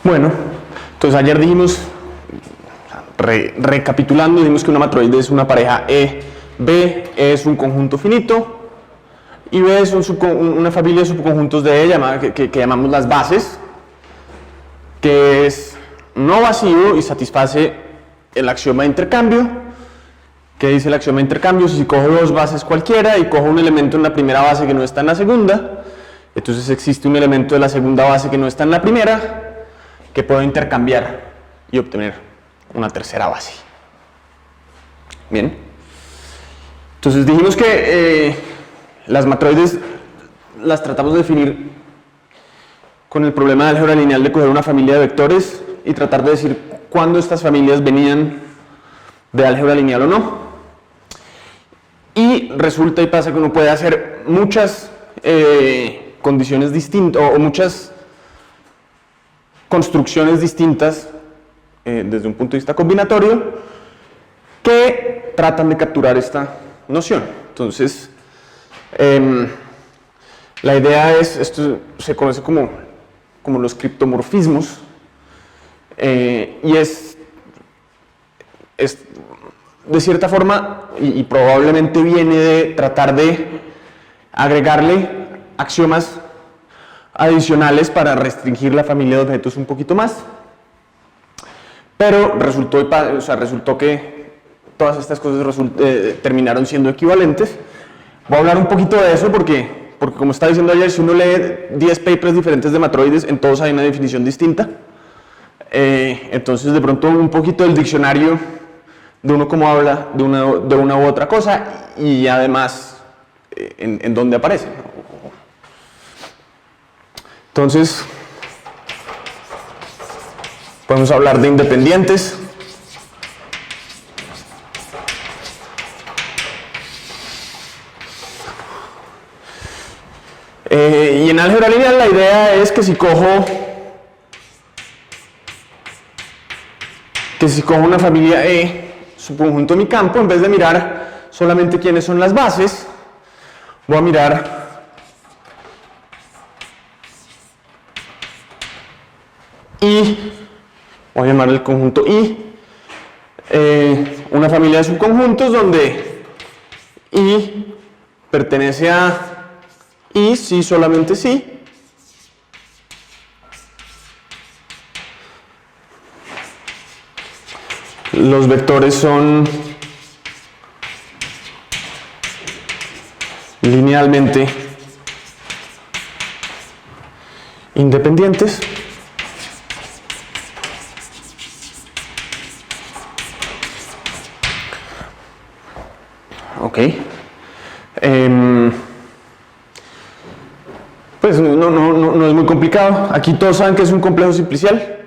Bueno, entonces ayer dijimos, recapitulando, dijimos que una matroide es una pareja E, B es un conjunto finito y B es una familia de subconjuntos de E que llamamos las bases, que es no vacío y satisface el axioma de intercambio. ¿Qué dice el axioma de intercambio? Si cojo dos bases cualquiera y cojo un elemento en la primera base que no está en la segunda, entonces existe un elemento de la segunda base que no está en la primera, que puedo intercambiar y obtener una tercera base. Bien. Entonces dijimos que las matroides las tratamos de definir con el problema de álgebra lineal de coger una familia de vectores y tratar de decir cuándo estas familias venían de álgebra lineal o no. Y resulta y pasa que uno puede hacer muchas condiciones distintas o muchas construcciones distintas desde un punto de vista combinatorio que tratan de capturar esta noción. Entonces, la idea es, esto se conoce como los criptomorfismos, y es de cierta forma, y probablemente viene de tratar de agregarle axiomas adicionales para restringir la familia de objetos un poquito más, pero resultó que todas estas cosas terminaron siendo equivalentes. Voy a hablar un poquito de eso porque como estaba diciendo ayer, si uno lee 10 papers diferentes de matroides, en todos hay una definición distinta. Entonces de pronto un poquito del diccionario de uno cómo habla de una u otra cosa y además en dónde aparece. Entonces podemos hablar de independientes. Y en álgebra lineal la idea es que si cojo una familia E, subconjunto de mi campo, en vez de mirar solamente quiénes son las bases, voy a mirar I, voy a llamar el conjunto I, una familia de subconjuntos donde I pertenece a I, sí, solamente sí. Los vectores son linealmente independientes. Ok. Pues no es muy complicado. Aquí todos saben que es un complejo simplicial.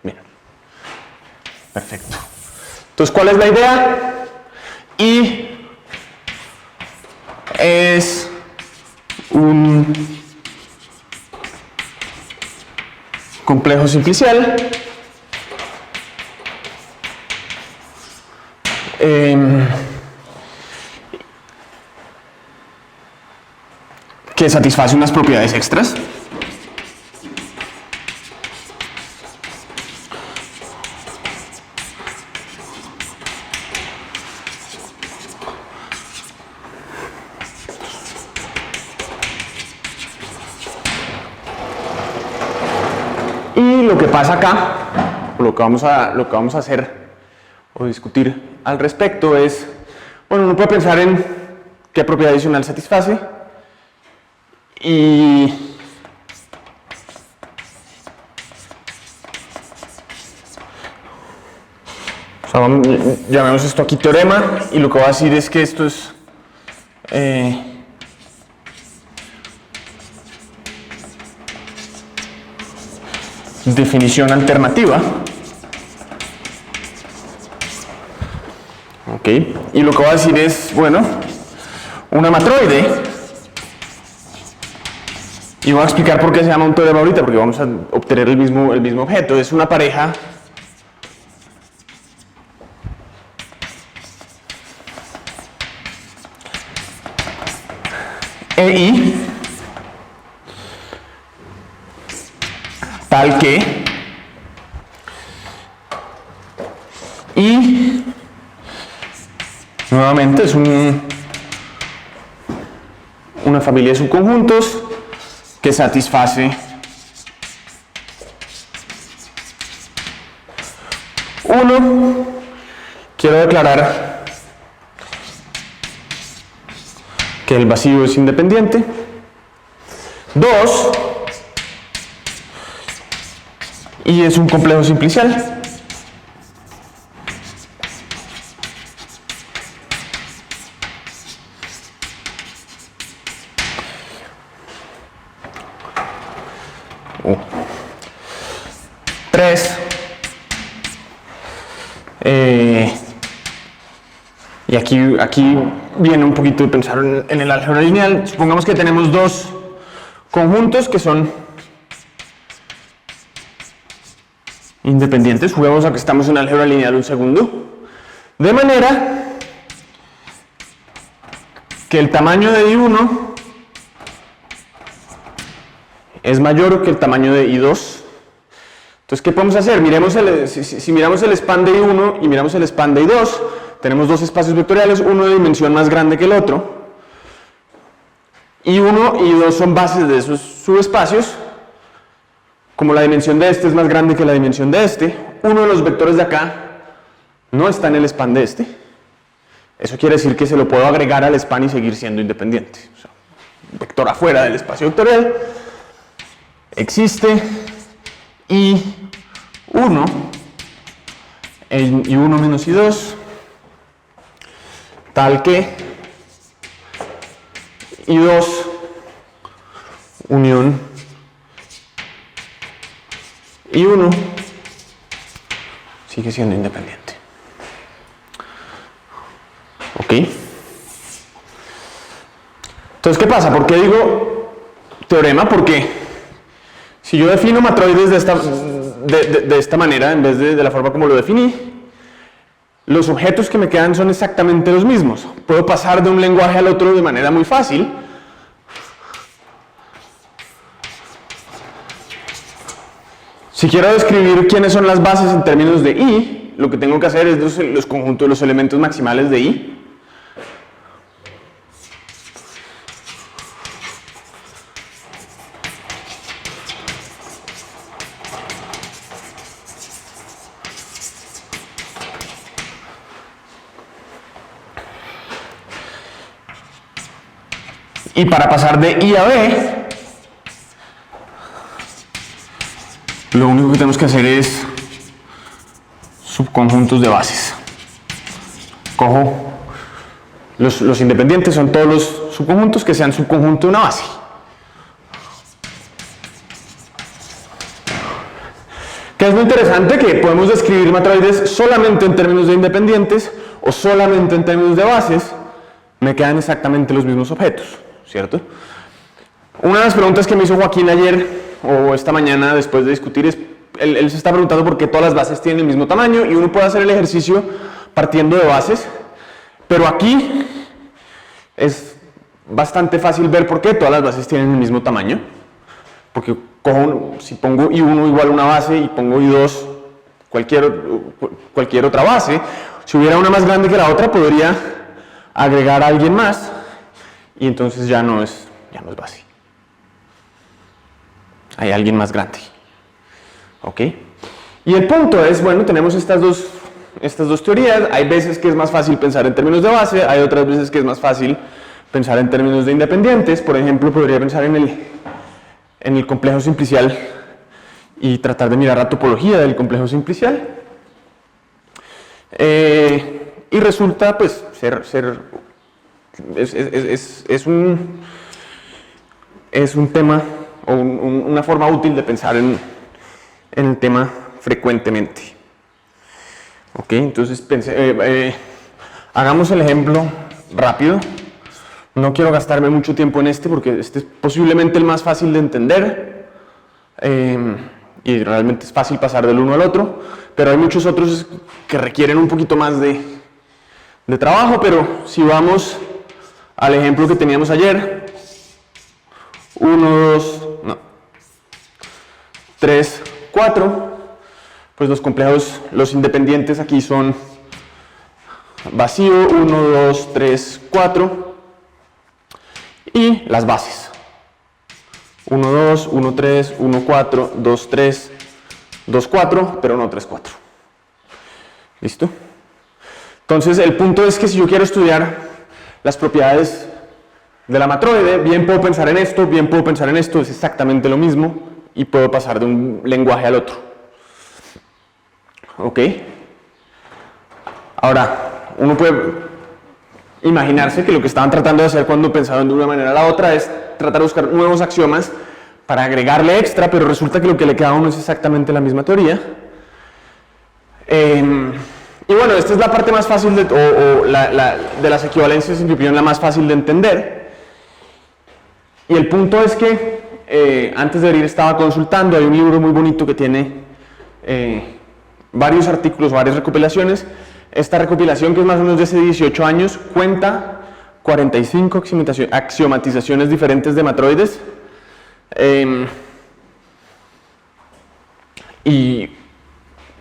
Bien. Perfecto. Entonces, ¿cuál es la idea? I es un complejo simplicial que satisface unas propiedades extras. Y lo que pasa acá, lo que vamos a hacer o discutir al respecto es, bueno, uno puede pensar en qué propiedad adicional satisface y llamemos esto aquí teorema, y lo que voy a decir es que esto es definición alternativa. Ok, y lo que voy a decir es, bueno, una matroide, y voy a explicar por qué se llama un teorema ahorita, porque vamos a obtener el mismo objeto. Es una pareja EI tal que y nuevamente es una familia de subconjuntos que satisface uno. Quiero declarar que el vacío es independiente. 2, y es un complejo simplicial. Y aquí viene un poquito de pensar en el álgebra lineal. Supongamos que tenemos dos conjuntos que son independientes. Juguemos a que estamos en álgebra lineal un segundo. De manera que el tamaño de I1 es mayor que el tamaño de I2. Entonces, ¿qué podemos hacer? Si miramos el span de I1 y miramos el span de I2, tenemos dos espacios vectoriales, uno de dimensión más grande que el otro. I1 y I2 son bases de esos subespacios. Como la dimensión de este es más grande que la dimensión de este, uno de los vectores de acá no está en el span de este. Eso quiere decir que se lo puedo agregar al span y seguir siendo independiente. O sea, un vector afuera del espacio vectorial. Existe I1 en I1 menos I2 tal que I2 unión I1 sigue siendo independiente. ¿Ok? Entonces, ¿qué pasa? ¿Por qué digo teorema? Porque si yo defino matroides de esta manera, en vez de la forma como lo definí, los objetos que me quedan son exactamente los mismos. Puedo pasar de un lenguaje al otro de manera muy fácil. Si quiero describir quiénes son las bases en términos de I, lo que tengo que hacer es los conjuntos de los elementos maximales de I. Y para pasar de I a B, lo único que tenemos que hacer es subconjuntos de bases. Cojo los independientes, son todos los subconjuntos que sean subconjunto de una base. Que es muy interesante que podemos describir matroides solamente en términos de independientes o solamente en términos de bases, me quedan exactamente los mismos objetos, ¿cierto? Una de las preguntas que me hizo Joaquín ayer o esta mañana después de discutir es, él se está preguntando por qué todas las bases tienen el mismo tamaño y uno puede hacer el ejercicio partiendo de bases, pero aquí es bastante fácil ver por qué todas las bases tienen el mismo tamaño, porque si pongo I1 igual a una base y pongo I2 cualquier otra base, si hubiera una más grande que la otra podría agregar a alguien más y entonces ya no es base. Hay alguien más grande. ¿Ok? Y el punto es, bueno, tenemos estas dos teorías. Hay veces que es más fácil pensar en términos de base, hay otras veces que es más fácil pensar en términos de independientes. Por ejemplo, podría pensar en el complejo simplicial y tratar de mirar la topología del complejo simplicial. Y resulta, pues, es un tema o una forma útil de pensar en el tema frecuentemente. Ok, entonces hagamos el ejemplo rápido. No quiero gastarme mucho tiempo en este porque este es posiblemente el más fácil de entender y realmente es fácil pasar del uno al otro, pero hay muchos otros que requieren un poquito más de trabajo. Pero si vamos al ejemplo que teníamos ayer, 3, 4. Pues los complejos, los independientes aquí son vacío, 1, 2, 3, 4. Y las bases. 1, 2, 1, 3, 1, 4, 2, 3, 2, 4, pero no 3, 4. ¿Listo? Entonces, el punto es que si yo quiero estudiar las propiedades de la matroide, bien puedo pensar en esto, bien puedo pensar en esto, es exactamente lo mismo, y puedo pasar de un lenguaje al otro. ¿Ok? Ahora, uno puede imaginarse que lo que estaban tratando de hacer cuando pensaban de una manera a la otra es tratar de buscar nuevos axiomas para agregarle extra, pero resulta que lo que le queda a uno es exactamente la misma teoría. Y bueno, esta es la parte más fácil de las equivalencias, en mi opinión, la más fácil de entender. Y el punto es que antes de venir estaba consultando, hay un libro muy bonito que tiene varios artículos, varias recopilaciones. Esta recopilación, que es más o menos de hace 18 años, cuenta 45 axiomatizaciones diferentes de matroides. Y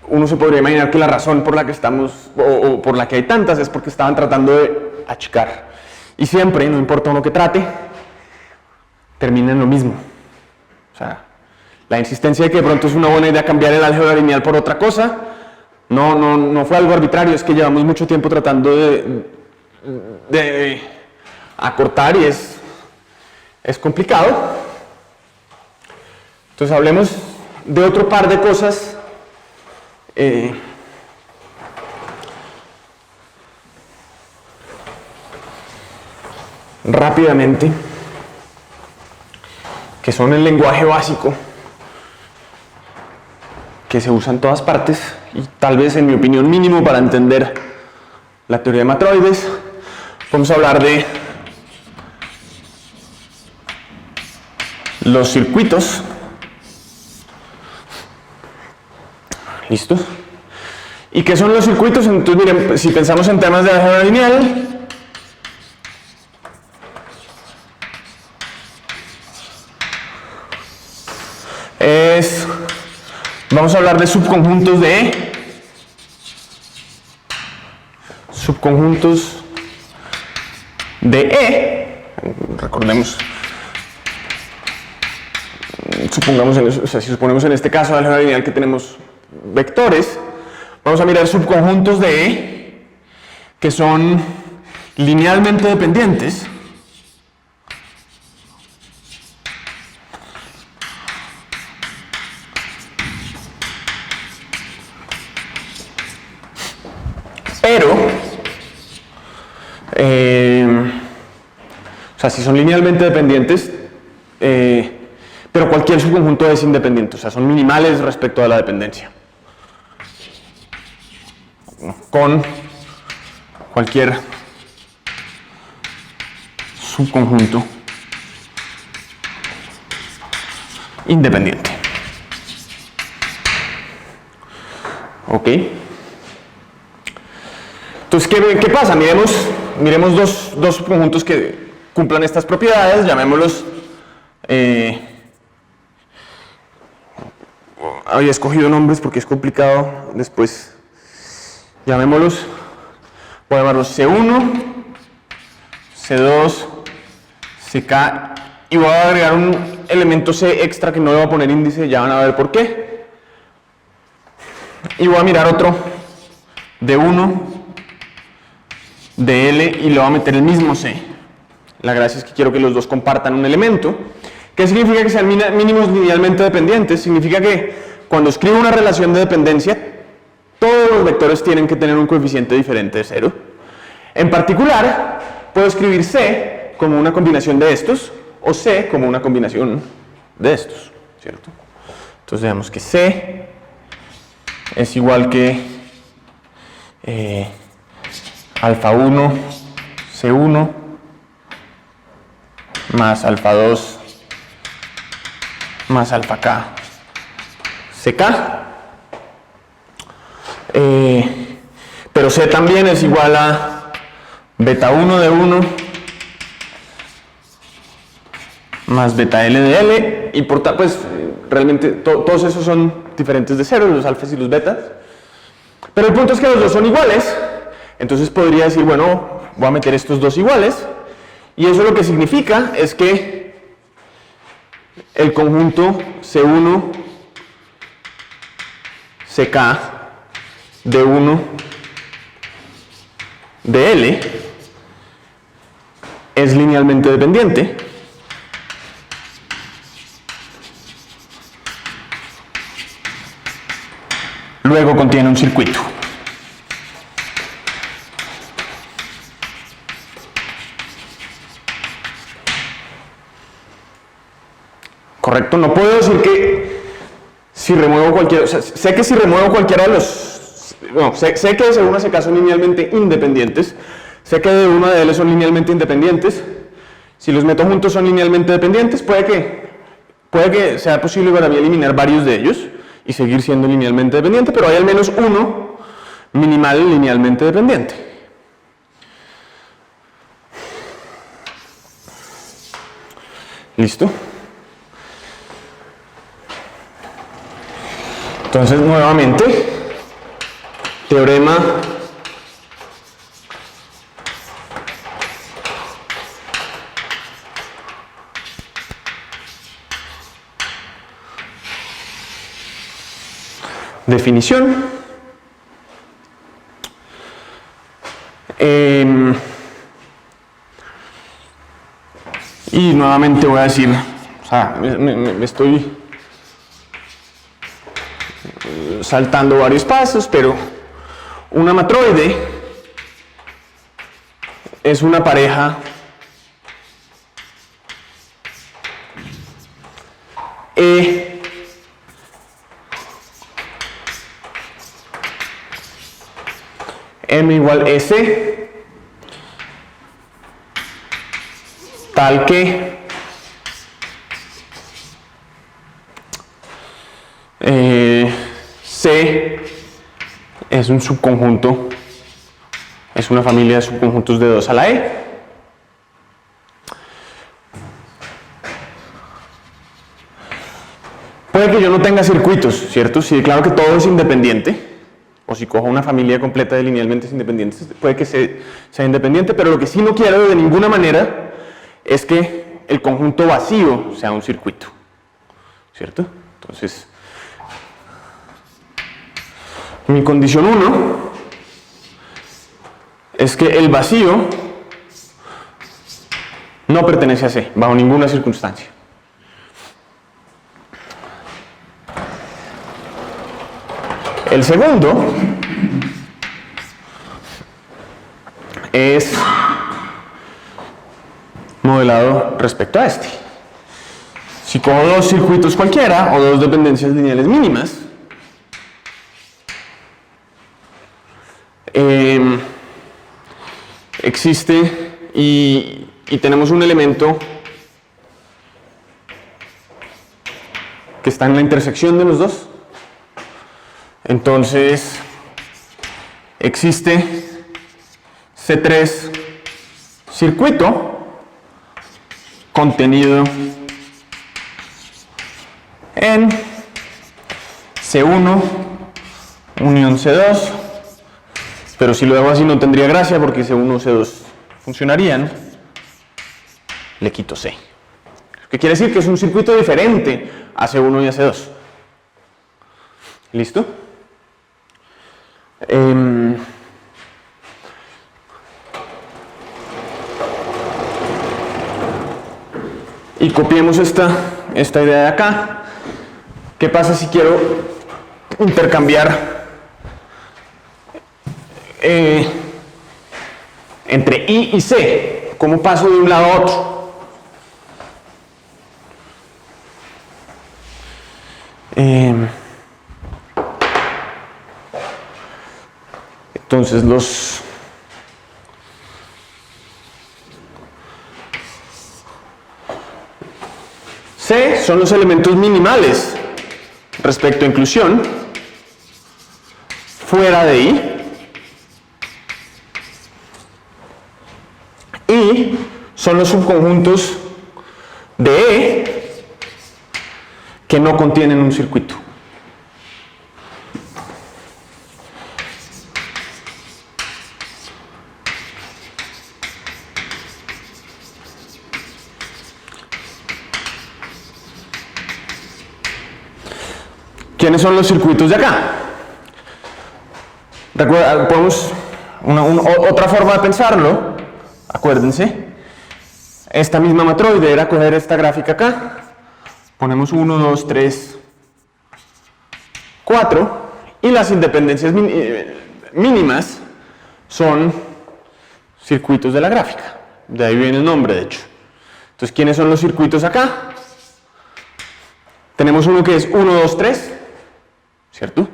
uno se podría imaginar que la razón por la que estamos, o por la que hay tantas, es porque estaban tratando de achicar. Y siempre, no importa uno que trate, termina en lo mismo. O sea, la insistencia de que de pronto es una buena idea cambiar el álgebra lineal por otra cosa, no fue algo arbitrario, es que llevamos mucho tiempo tratando de acortar y es complicado. Entonces hablemos de otro par de cosas rápidamente, que son el lenguaje básico que se usa en todas partes y tal vez, en mi opinión, mínimo para entender la teoría de matroides. Vamos a hablar de los circuitos. ¿Listo? ¿Y qué son los circuitos? Entonces, miren, si pensamos en temas de álgebra lineal, vamos a hablar de subconjuntos de E. Subconjuntos de E. Recordemos. Si suponemos en este caso de álgebra lineal que tenemos vectores, vamos a mirar subconjuntos de E que son linealmente dependientes. Pero, o sea, si son linealmente dependientes, pero cualquier subconjunto es independiente, o sea, son minimales respecto a la dependencia. Con cualquier subconjunto independiente. ¿Ok? Entonces, ¿qué pasa? Miremos dos subconjuntos que cumplan estas propiedades, llamémoslos. Había escogido nombres porque es complicado después. Llamémoslos, voy a llamarlos C1, C2, CK, y voy a agregar un elemento C extra que no le voy a poner índice, ya van a ver por qué. Y voy a mirar otro D1, DL, y le voy a meter el mismo C. La gracia es que quiero que los dos compartan un elemento. ¿Qué significa que sean mínimos linealmente dependientes? Significa que cuando escribo una relación de dependencia, todos los vectores tienen que tener un coeficiente diferente de 0. En particular, puedo escribir C como una combinación de estos, o C como una combinación de estos, ¿cierto? Entonces veamos que C es igual que alfa 1, C1, más alfa 2, más alfa K, CK. Pero C también es igual a beta 1 de 1, más beta L de L, y por pues realmente todos esos son diferentes de cero, los alfas y los betas. Pero el punto es que los dos son iguales, entonces podría decir, bueno, voy a meter estos dos iguales, y eso lo que significa es que el conjunto C1, CK de 1 de L es linealmente dependiente luego contiene un circuito. ¿Correcto? No puedo decir que si remuevo cualquiera, o sea, sé que si remuevo cualquiera de los, no, sé que de C1 a CK son linealmente independientes, sé que de 1 de L son linealmente independientes, si los meto juntos son linealmente dependientes, puede que sea posible para mí eliminar varios de ellos y seguir siendo linealmente dependiente, pero hay al menos uno minimal linealmente dependiente. ¿Listo? Entonces, nuevamente, teorema definición. Y nuevamente voy a decir, o sea, me estoy saltando varios pasos, pero una matroide es una pareja E M igual S tal que C es un subconjunto, es una familia de subconjuntos de 2 a la E. Puede que yo no tenga circuitos, ¿cierto? Sí, claro que todo es independiente, o si cojo una familia completa de linealmente independientes, puede que sea independiente, pero lo que sí no quiero de ninguna manera es que el conjunto vacío sea un circuito, ¿cierto? Entonces, mi condición 1 es que el vacío no pertenece a C, bajo ninguna circunstancia. El segundo es modelado respecto a este. Si cojo dos circuitos cualquiera o dos dependencias lineales mínimas, existe y tenemos un elemento que está en la intersección de los dos. Entonces, existe C3 circuito contenido en C1 unión C2, pero si lo hago así no tendría gracia porque C1 y C2 funcionarían, le quito C. ¿Qué quiere decir? Que es un circuito diferente a C1 y a C2. ¿Listo? Y copiemos esta idea de acá. ¿Qué pasa si quiero intercambiar entre I y C? ¿Cómo paso de un lado a otro? Entonces los C son los elementos minimales respecto a inclusión fuera de I y son los subconjuntos de E que no contienen un circuito. ¿Quiénes son los circuitos de acá? Podemos, otra forma de pensarlo, acuérdense, esta misma matroide era coger esta gráfica acá, ponemos 1, 2, 3, 4, y las independencias mínimas son circuitos de la gráfica, de ahí viene el nombre de hecho. Entonces, ¿quiénes son los circuitos acá? Tenemos uno que es 1, 2, 3, ¿cierto?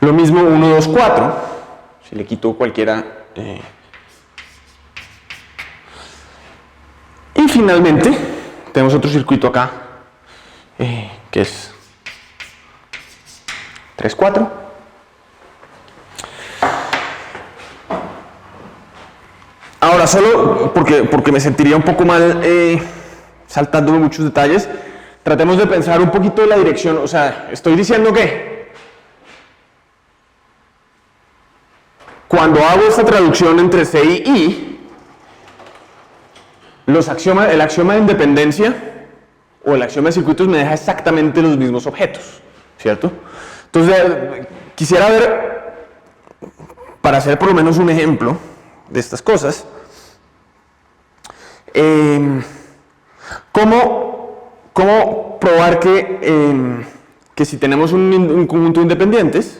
Lo mismo 1, 2, 4, si le quito cualquiera. Y finalmente, tenemos otro circuito acá, que es 3, 4. Ahora, solo porque me sentiría un poco mal saltándome muchos detalles, tratemos de pensar un poquito de la dirección. O sea, estoy diciendo que cuando hago esta traducción entre C y I, el axioma de independencia o el axioma de circuitos me deja exactamente los mismos objetos, ¿cierto? Entonces, quisiera ver, para hacer por lo menos un ejemplo de estas cosas, ¿cómo probar que si tenemos un conjunto de independientes,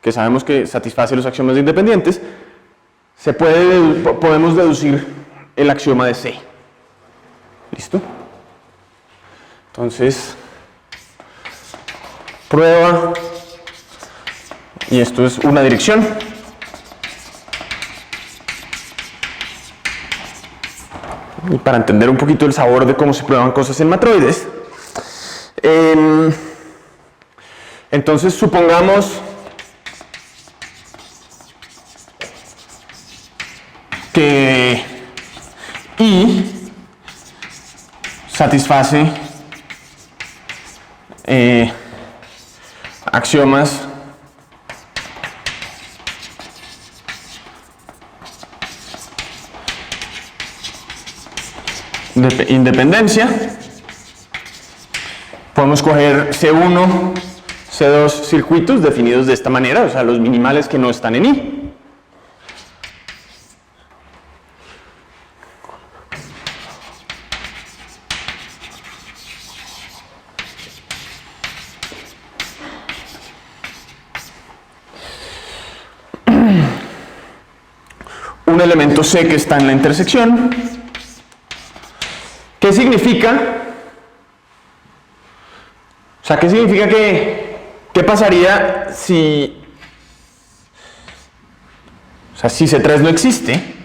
que sabemos que satisface los axiomas de independientes, podemos deducir el axioma de C? ¿Listo? Entonces, prueba, y esto es una dirección. Y para entender un poquito el sabor de cómo se prueban cosas en matroides, entonces supongamos que I satisface axiomas de independencia. Podemos coger C1, C2 circuitos definidos de esta manera, o sea, los minimales que no están en I. Un elemento C que está en la intersección. ¿Qué significa? O sea, ¿qué significa qué pasaría si C3 no existe?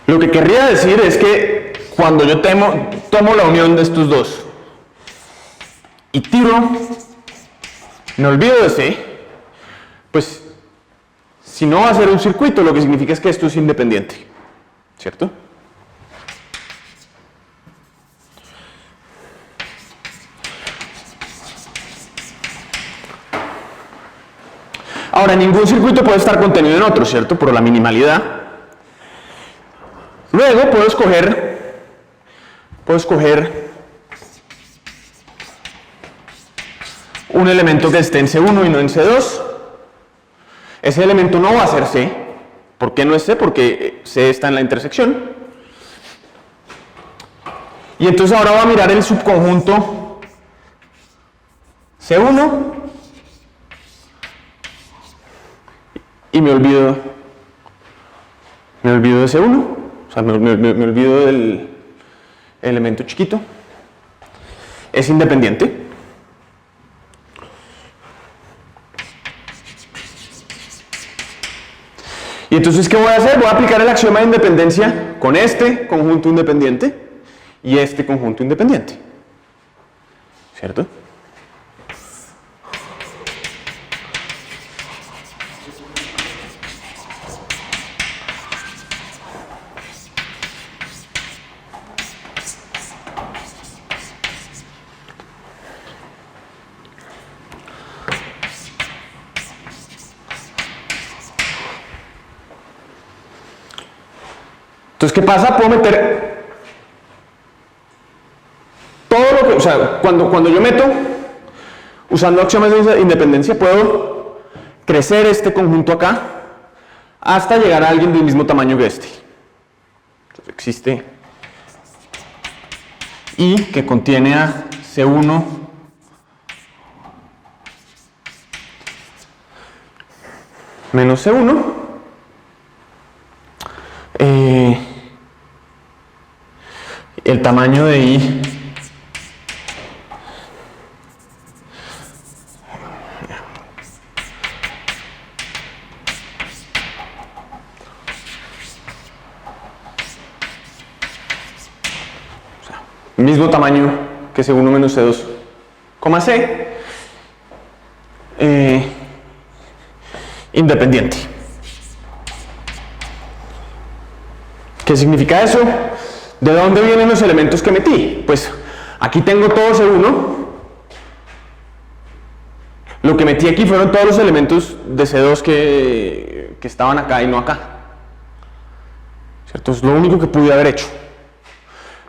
Lo que querría decir es que cuando yo tomo la unión de estos dos y tiro, me olvido de C, pues si no va a ser un circuito, lo que significa es que esto es independiente, ¿cierto? Ahora, ningún circuito puede estar contenido en otro, ¿cierto? Por la minimalidad. Luego puedo escoger un elemento que esté en C1 y no en C2. Ese elemento no va a ser C. ¿Por qué no es C? Porque C está en la intersección. Y entonces ahora voy a mirar el subconjunto C1 y me olvido de C1. O sea, me olvido del elemento chiquito. Es independiente. Y entonces, ¿qué voy a hacer? Voy a aplicar el axioma de independencia con este conjunto independiente y este conjunto independiente, ¿cierto? Entonces, ¿qué pasa? Puedo meter todo lo que, o sea, cuando yo meto, usando axiomas de independencia, puedo crecer este conjunto acá hasta llegar a alguien del mismo tamaño que este. Entonces, existe I que contiene a C1 menos C1. El tamaño de I mismo tamaño que C1 menos C2, C, independiente. ¿Qué significa eso? ¿De dónde vienen los elementos que metí? Pues aquí tengo todo C1. Lo que metí aquí fueron todos los elementos de C2 que estaban acá y no acá. ¿Cierto? Es lo único que pude haber hecho.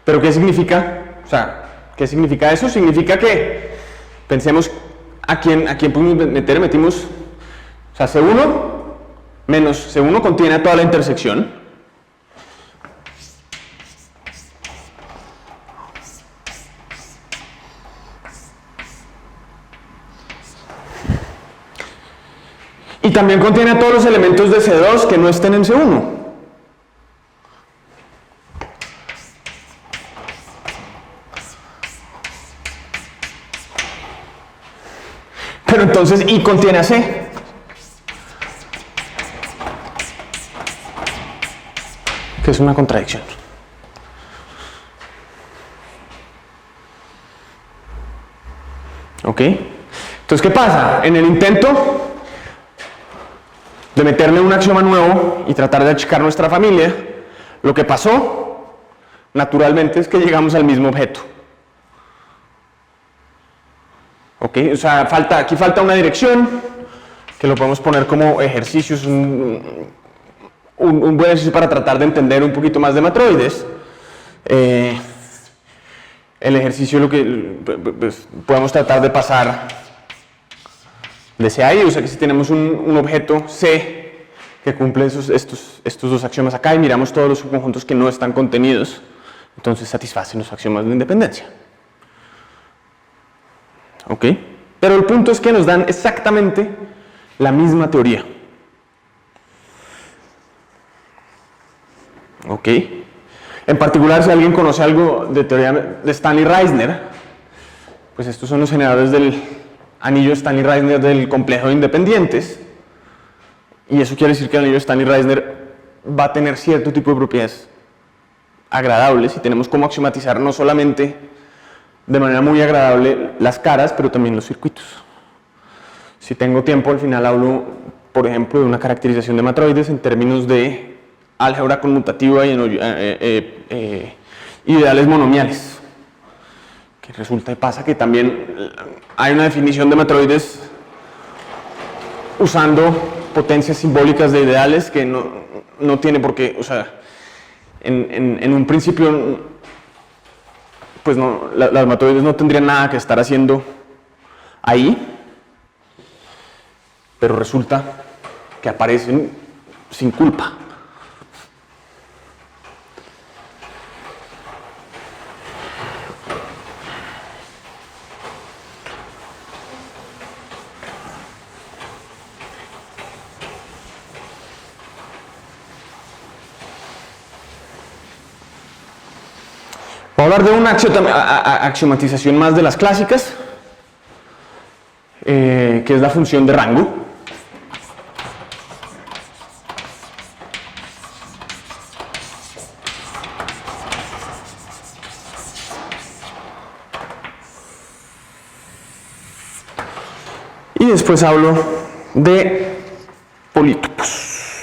¿Pero qué significa? O sea, ¿qué significa eso? Significa que pensemos a quién pudimos meter, metimos, o sea, C1 menos C1 contiene a toda la intersección. Y también contiene a todos los elementos de C2 que no estén en C1. Pero entonces I contiene a C. Que es una contradicción. ¿Ok? Entonces, ¿qué pasa? En el intento de meterle un axioma nuevo y tratar de achicar nuestra familia, lo que pasó, naturalmente, es que llegamos al mismo objeto. ¿Ok? O sea, aquí falta una dirección, que lo podemos poner como ejercicios, un buen ejercicio para tratar de entender un poquito más de matroides. El ejercicio lo que pues, podemos tratar de pasar de C a I, o sea que si tenemos un objeto C que cumple estos dos axiomas acá y miramos todos los subconjuntos que no están contenidos, entonces satisfacen los axiomas de independencia. ¿Ok? Pero el punto es que nos dan exactamente la misma teoría. ¿Ok? En particular, si alguien conoce algo de teoría de Stanley-Reisner, pues estos son los generadores del anillo Stanley-Reisner del complejo de independientes, y eso quiere decir que el anillo Stanley-Reisner va a tener cierto tipo de propiedades agradables, y tenemos cómo axiomatizar no solamente de manera muy agradable las caras, pero también los circuitos. Si tengo tiempo, al final hablo, por ejemplo, de una caracterización de matroides en términos de álgebra conmutativa y ideales monomiales. Que resulta y pasa que también hay una definición de matroides usando potencias simbólicas de ideales que no tiene por qué, o sea, en un principio, pues no, las matroides no tendrían nada que estar haciendo ahí, pero resulta que aparecen sin culpa. Voy a hablar de una axiomatización más de las clásicas, que es la función de rango. Y después hablo de polítopos,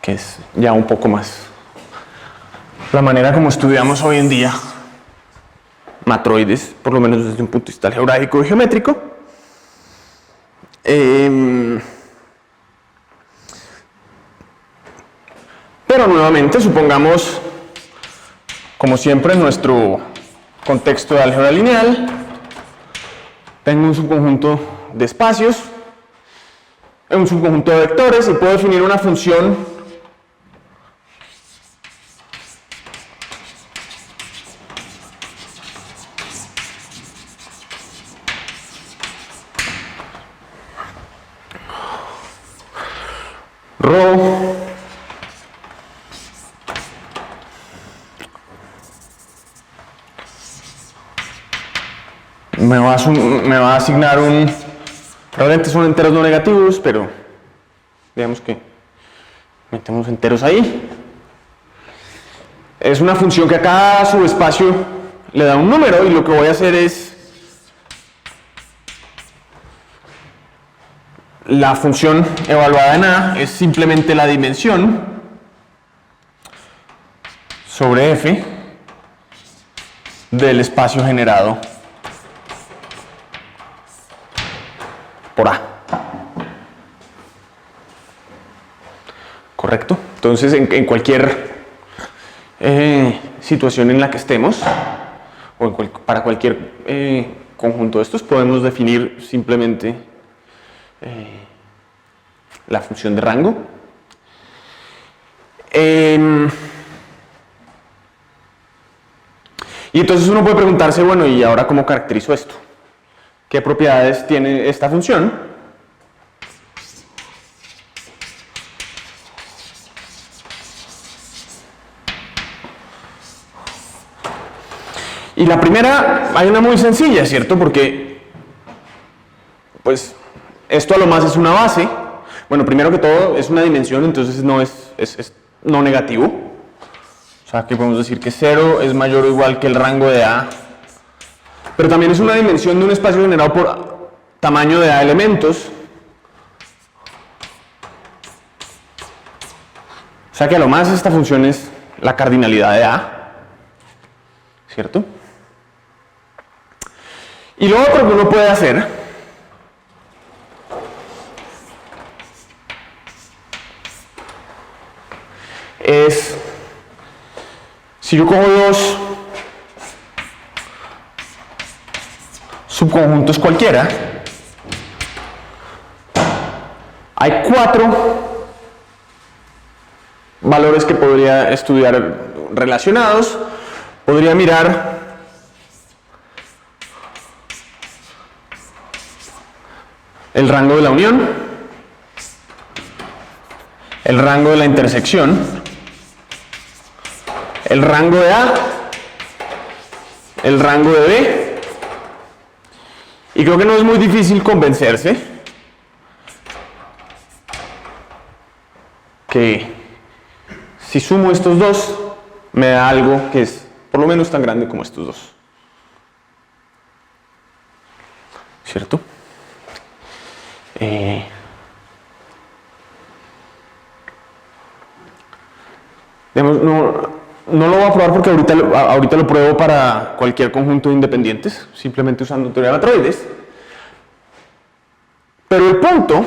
que es ya un poco más la manera como estudiamos hoy en día matroides, por lo menos desde un punto de vista algebraico y geométrico. Pero Pero nuevamente, supongamos, como siempre en nuestro contexto de álgebra lineal, tengo un subconjunto de espacios, un subconjunto de vectores y puedo definir una función rho me va a asignar realmente son enteros no negativos, pero digamos que metemos enteros ahí. Es una función que a cada subespacio le da un número y lo que voy a hacer es la función evaluada en A es simplemente la dimensión sobre F del espacio generado por A. ¿Correcto? Entonces, en cualquier situación en la que estemos, o para cualquier conjunto de estos, podemos definir simplemente la función de rango. Y entonces uno puede preguntarse, bueno, ¿y ahora cómo caracterizo esto? ¿Qué propiedades tiene esta función? Y la primera, hay una muy sencilla, ¿cierto? Porque, pues, esto a lo más es una base. Bueno, primero que todo es una dimensión, entonces no es no negativo. O sea, que podemos decir que 0 es mayor o igual que el rango de A. Pero también es una dimensión de un espacio generado por tamaño de A elementos. O sea que a lo más esta función es la cardinalidad de A. ¿Cierto? Y lo otro que uno puede hacer es, si yo cojo dos subconjuntos cualquiera, hay 4 valores que podría estudiar relacionados. Podría mirar el rango de la unión, el rango de la intersección, el rango de A, el rango de B, y creo que no es muy difícil convencerse que si sumo estos dos me da algo que es por lo menos tan grande como estos dos. ¿Cierto? No lo voy a probar porque ahorita lo pruebo para cualquier conjunto de independientes, simplemente usando teoría de matroides. Pero el punto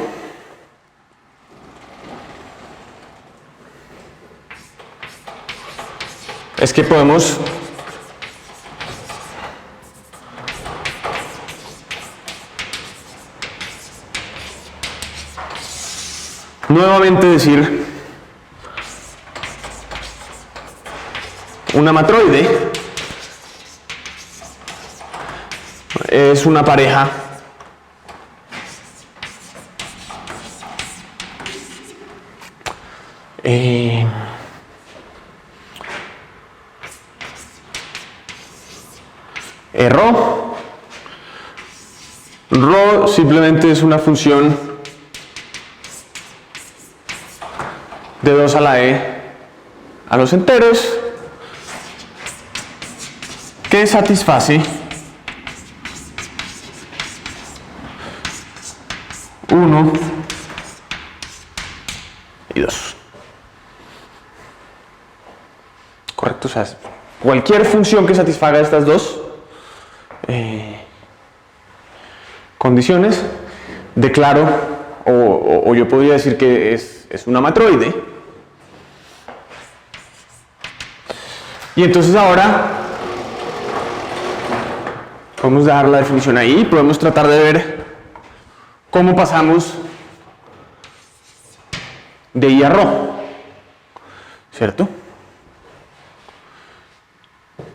es que podemos nuevamente decir una matroide es una pareja Rho simplemente es una función de 2 a la e a los enteros que satisface 1 y 2. Correcto, o sea, cualquier función que satisfaga estas dos condiciones, declaro, o yo podría decir que es una matroide, Y entonces ahora podemos dar la definición ahí, podemos tratar de ver cómo pasamos de I a ρ, ¿cierto?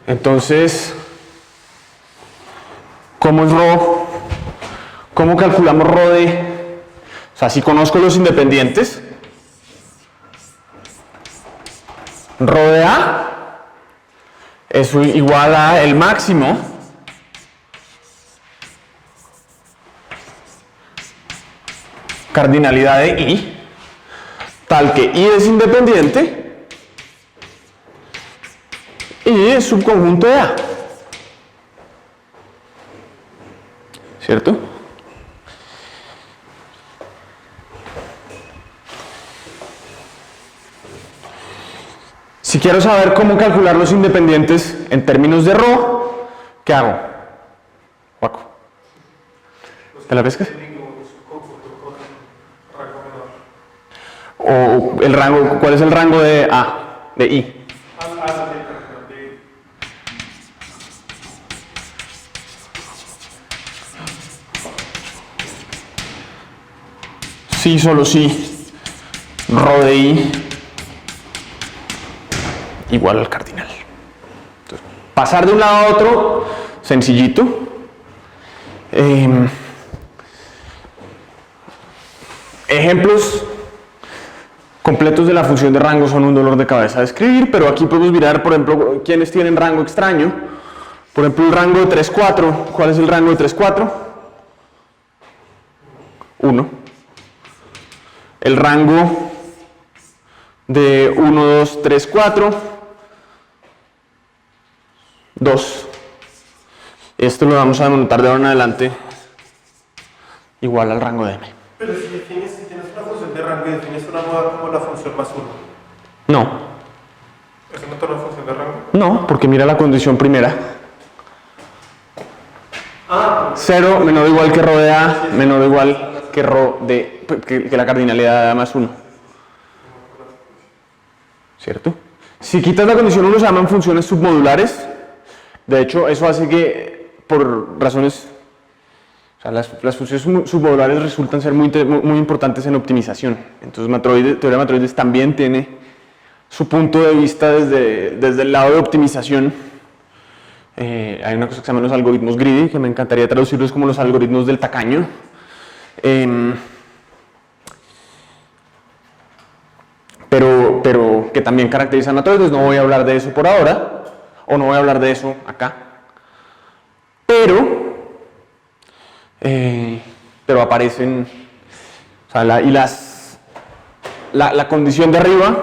Entonces, ¿cómo es ρ? ¿Cómo calculamos ρ de? O sea, si conozco los independientes, ρ de A es igual a el máximo cardinalidad de I, tal que I es independiente y es subconjunto de A, ¿cierto? Si quiero saber cómo calcular los independientes en términos de ρ, ¿qué hago? Paco, ¿te la pescas? O el rango, ¿cuál es el rango de A, de I? Sí, solo sí, ρ de I igual al cardinal. Entonces, pasar de un lado a otro, sencillito. Ejemplos completos de la función de rango son un dolor de cabeza de escribir, pero aquí podemos mirar, por ejemplo, quiénes tienen rango extraño. Por ejemplo, el rango de 3, 4. ¿Cuál es el rango de 3, 4? 1. El rango de 1, 2, 3, 4. 2. Esto lo vamos a denotar de ahora en adelante igual al rango de m. Pero si tienes una función de rango y defines una nueva como la función más 1. No. ¿Eso no es una función de rango? No, porque mira la condición primera. 0 menor o igual que ρ de A, menor o igual que ρ de que la cardinalidad de A más 1. ¿Cierto? Si quitas la condición 1 se llaman funciones submodulares. De hecho, eso hace que, por razones, o sea, las funciones submodulares resultan ser muy importantes en optimización. Entonces, teoría de matroides también tiene su punto de vista desde el lado de optimización. Hay una cosa que se llama los algoritmos greedy, que me encantaría traducirlos como los algoritmos del tacaño. Pero que también caracterizan matroides. No voy a hablar de eso por ahora. O no voy a hablar de eso acá, pero aparecen, o sea, la condición de arriba,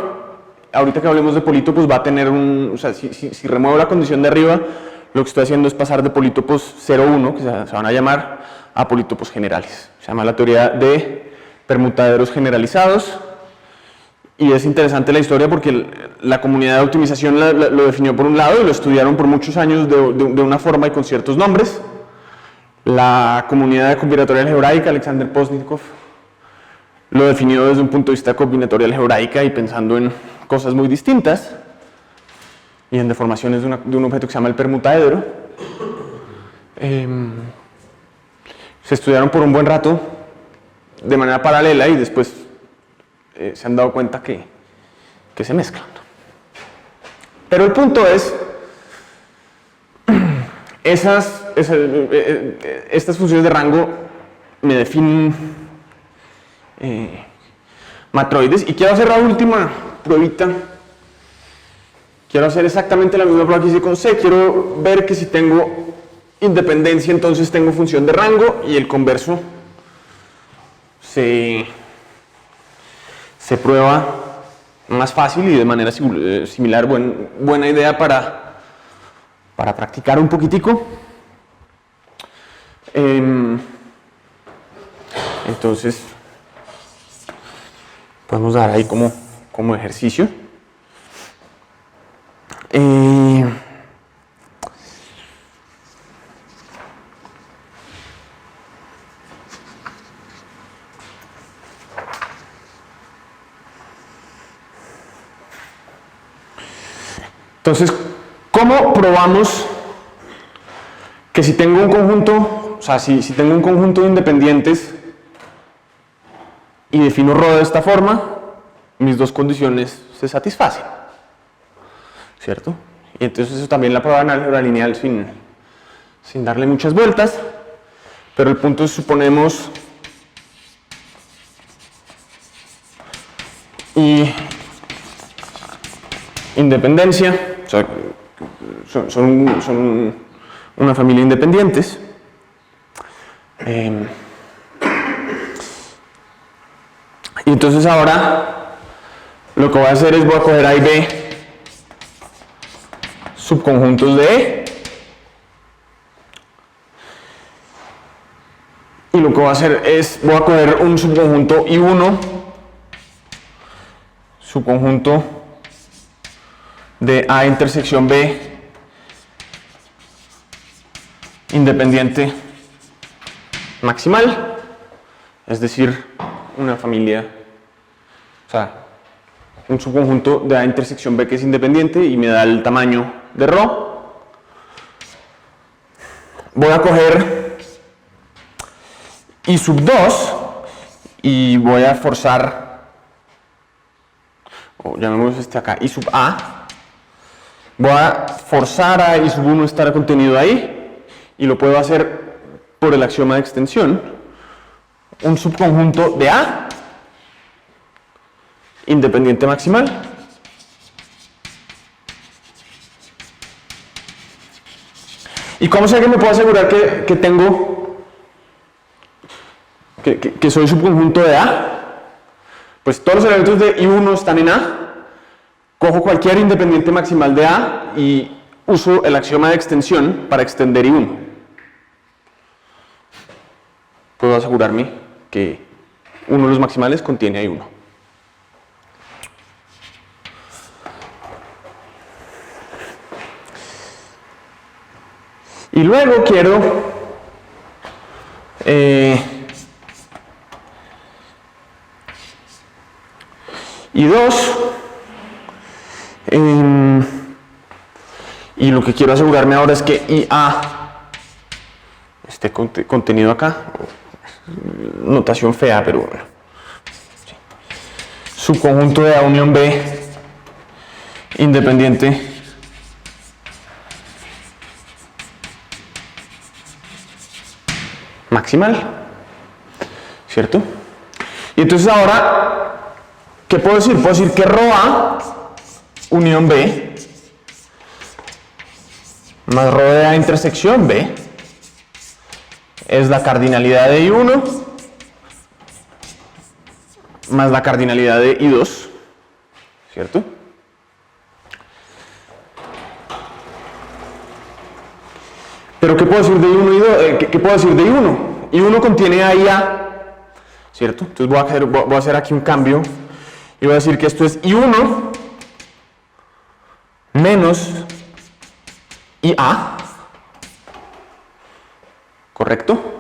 ahorita que hablemos de polítopos va a tener o sea, si remuevo la condición de arriba, lo que estoy haciendo es pasar de polítopos 0,1, que se van a llamar, a polítopos generales. Se llama la teoría de permutaderos generalizados. Y es interesante la historia porque la comunidad de optimización lo definió por un lado y lo estudiaron por muchos años de una forma y con ciertos nombres. La comunidad de combinatorial algebraica, Alexander Postnikov, lo definió desde un punto de vista combinatorial algebraica y pensando en cosas muy distintas y en deformaciones de un objeto que se llama el permutaedro. Se estudiaron por un buen rato de manera paralela y después se han dado cuenta que se mezclan. Pero el punto es, estas funciones de rango me definen matroides, y quiero hacer la última pruebita. Quiero hacer exactamente la misma prueba que hice con C. Quiero ver que si tengo independencia, entonces tengo función de rango, y el converso se prueba más fácil y de manera similar. Buena idea para practicar un poquitico. Entonces podemos dar ahí como ejercicio. Entonces, ¿Cómo probamos que si tengo un conjunto, o sea, si tengo un conjunto de independientes y defino ρ de esta forma, mis dos condiciones se satisfacen? ¿Cierto? Y entonces eso también la prueba en álgebra lineal sin darle muchas vueltas, pero el punto es, suponemos y independencia, o sea, son una familia independientes. Y entonces ahora lo que voy a hacer es voy a coger A y B subconjuntos de E, y lo que voy a hacer es voy a coger un subconjunto I1 subconjunto de A intersección B independiente maximal, es decir, una familia, o sea, un subconjunto de A intersección B que es independiente y me da el tamaño de ρ. Voy a coger I sub 2 y voy a forzar, o llamemos este acá I sub A. Voy a forzar a I sub 1 estar contenido ahí, y lo puedo hacer por el axioma de extensión. Un subconjunto de A independiente maximal ¿y cómo sé que me puedo asegurar que tengo que soy subconjunto de A? Pues todos los elementos de I1 están en A. Cojo cualquier independiente maximal de A y uso el axioma de extensión para extender I1. Puedo asegurarme que uno de los maximales contiene I1. Y luego quiero I2, y lo que quiero asegurarme ahora es que IA esté contenido acá. Notación fea, pero bueno. Subconjunto de A unión B independiente maximal, ¿cierto? Y entonces ahora, ¿qué puedo decir? Puedo decir que ρA unión B más ρ de A intersección B es la cardinalidad de I1 más la cardinalidad de I2, ¿cierto? Pero ¿qué puedo decir de I1 y 2? ¿Qué puedo decir de I1? I1 contiene A y A, ¿cierto? Entonces voy a hacer aquí un cambio y voy a decir que esto es I1 menos IA, ¿correcto?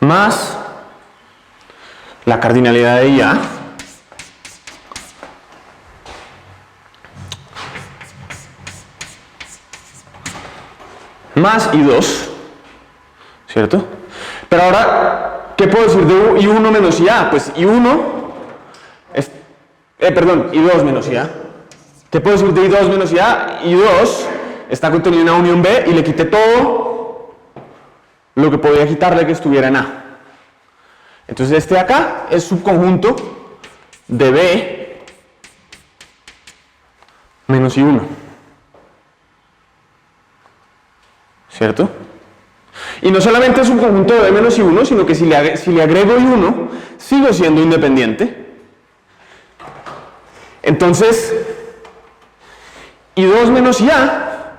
Más la cardinalidad de IA más I2, ¿cierto? Pero ahora, ¿qué puedo decir de I1 menos IA? Pues I1 es, I2 menos IA. ¿Qué puedo decir de I2 menos IA? I2 está contenido en A unión B y le quité todo lo que podía quitarle que estuviera en A. Entonces este de acá es subconjunto de B menos I1. ¿Cierto? Y no solamente es un conjunto de B menos I1, sino que si le agrego I1, sigo siendo independiente. Entonces, I2 menos IA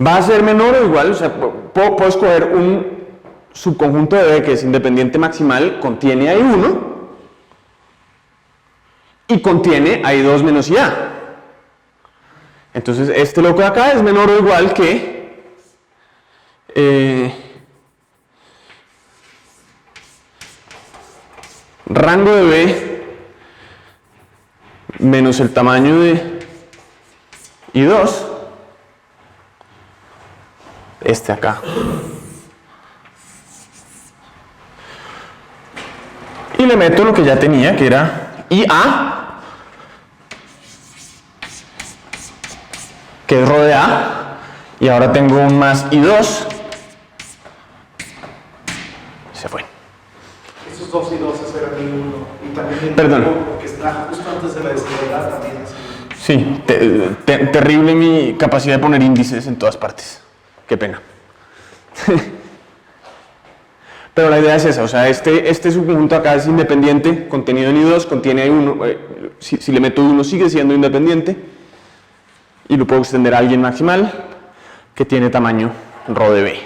va a ser menor o igual, o sea, puedo escoger un subconjunto de B que es independiente maximal, contiene a I1 y contiene a I2 menos IA. Entonces, este loco de acá es menor o igual que rango de B menos el tamaño de I2, este acá. Y le meto lo que ya tenía, que era IA, que es rho de A, y ahora tengo un más I2, se fue. Esos 2 y 2 eran I1 y también el Perdón. grupo que está justo antes de la desigualdad también. Sí, terrible mi capacidad de poner índices en todas partes. Qué pena. Pero la idea es esa, o sea, este subconjunto acá es independiente, contenido en I2, contiene I1, si le meto I1 sigue siendo independiente, y lo puedo extender a alguien maximal, que tiene tamaño rho de B.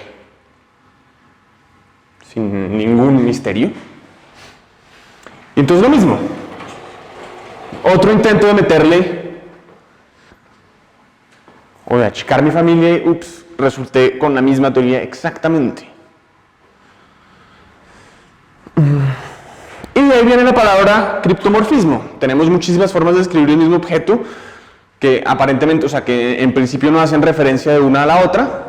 Sin ningún misterio. Y entonces lo mismo. Otro intento de meterle, o de achicar mi familia, y ups, resulté con la misma teoría exactamente. Y de ahí viene la palabra criptomorfismo. Tenemos muchísimas formas de escribir el mismo objeto que aparentemente, o sea, que en principio no hacen referencia de una a la otra.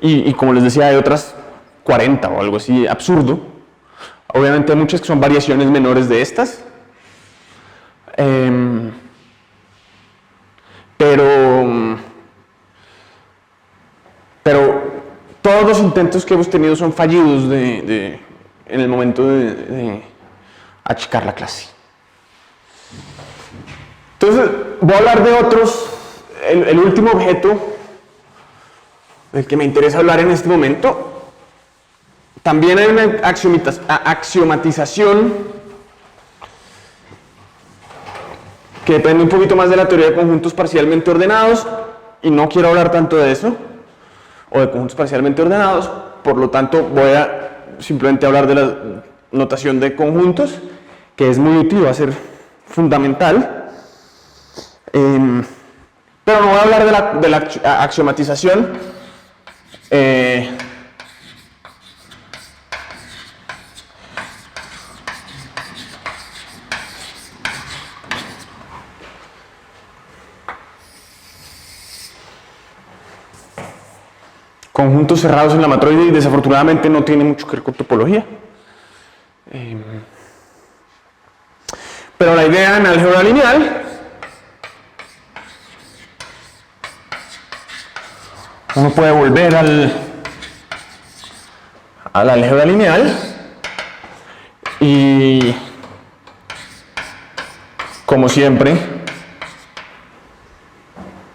Y como les decía, hay otras 40 o algo así absurdo. Obviamente hay muchas que son variaciones menores de estas. Pero todos los intentos que hemos tenido son fallidos en el momento de achicar la clase. Entonces, voy a hablar de otros. El último objeto del que me interesa hablar en este momento. También hay una axiomatización que depende un poquito más de la teoría de conjuntos parcialmente ordenados, y no quiero hablar tanto de eso, o de conjuntos parcialmente ordenados, por lo tanto voy a simplemente hablar de la notación de conjuntos, que es muy útil, va a ser fundamental, pero no voy a hablar de la axiomatización. Conjuntos cerrados en la matroide, y desafortunadamente no tiene mucho que ver con topología. Pero la idea en álgebra lineal uno puede volver al álgebra lineal y, como siempre,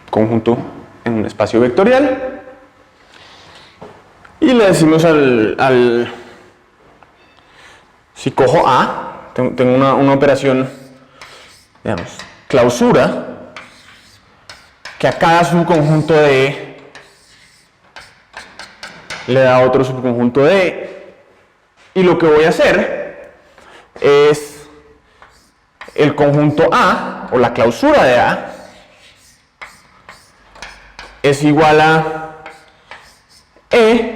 conjunto en un espacio vectorial. Y le decimos si cojo A, tengo una operación, digamos, clausura, que a cada subconjunto de E le da otro subconjunto de E, y lo que voy a hacer es el conjunto A, o la clausura de A, es igual a E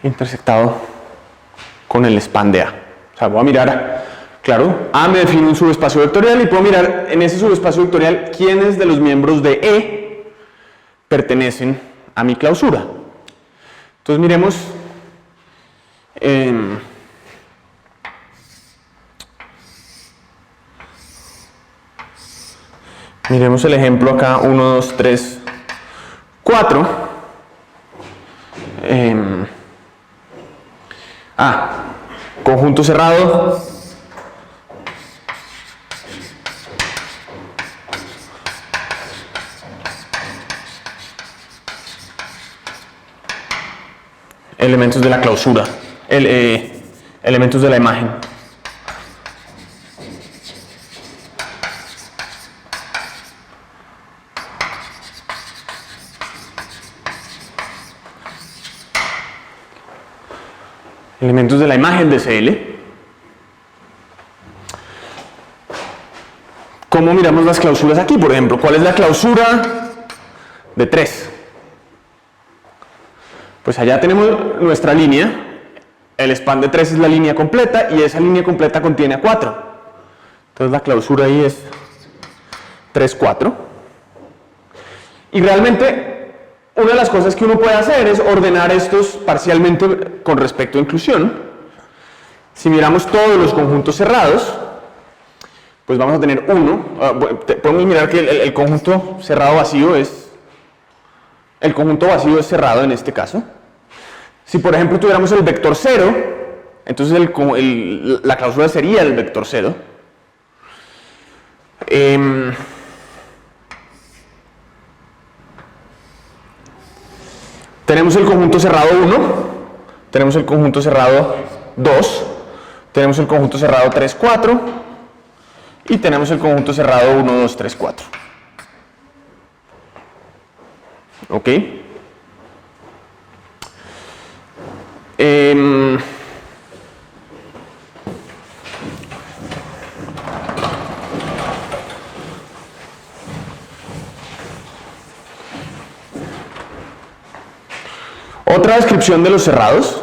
intersectado con el span de A. O sea, voy a mirar, claro, A me define un subespacio vectorial, y puedo mirar en ese subespacio vectorial quiénes de los miembros de E pertenecen a mi clausura. Entonces miremos miremos el ejemplo acá, 1, 2, 3, 4. Conjunto cerrado. Elementos de la clausura. Elementos de la imagen. Elementos de la imagen de CL. ¿Cómo miramos las clausuras aquí? Por ejemplo, ¿cuál es la clausura de 3? Pues allá tenemos nuestra línea. El span de 3 es la línea completa y esa línea completa contiene a 4. Entonces la clausura ahí es 3, 4. Y realmente una de las cosas que uno puede hacer es ordenar estos parcialmente con respecto a inclusión. Si miramos todos los conjuntos cerrados, pues vamos a tener 1. Podemos mirar que el conjunto cerrado vacío es... El conjunto vacío es cerrado en este caso. Si por ejemplo tuviéramos el vector 0, entonces la clausura sería el vector 0. Tenemos el conjunto cerrado 1, tenemos el conjunto cerrado 2, tenemos el conjunto cerrado 3, 4 y tenemos el conjunto cerrado 1, 2, 3, 4. ¿Ok? Otra descripción de los cerrados.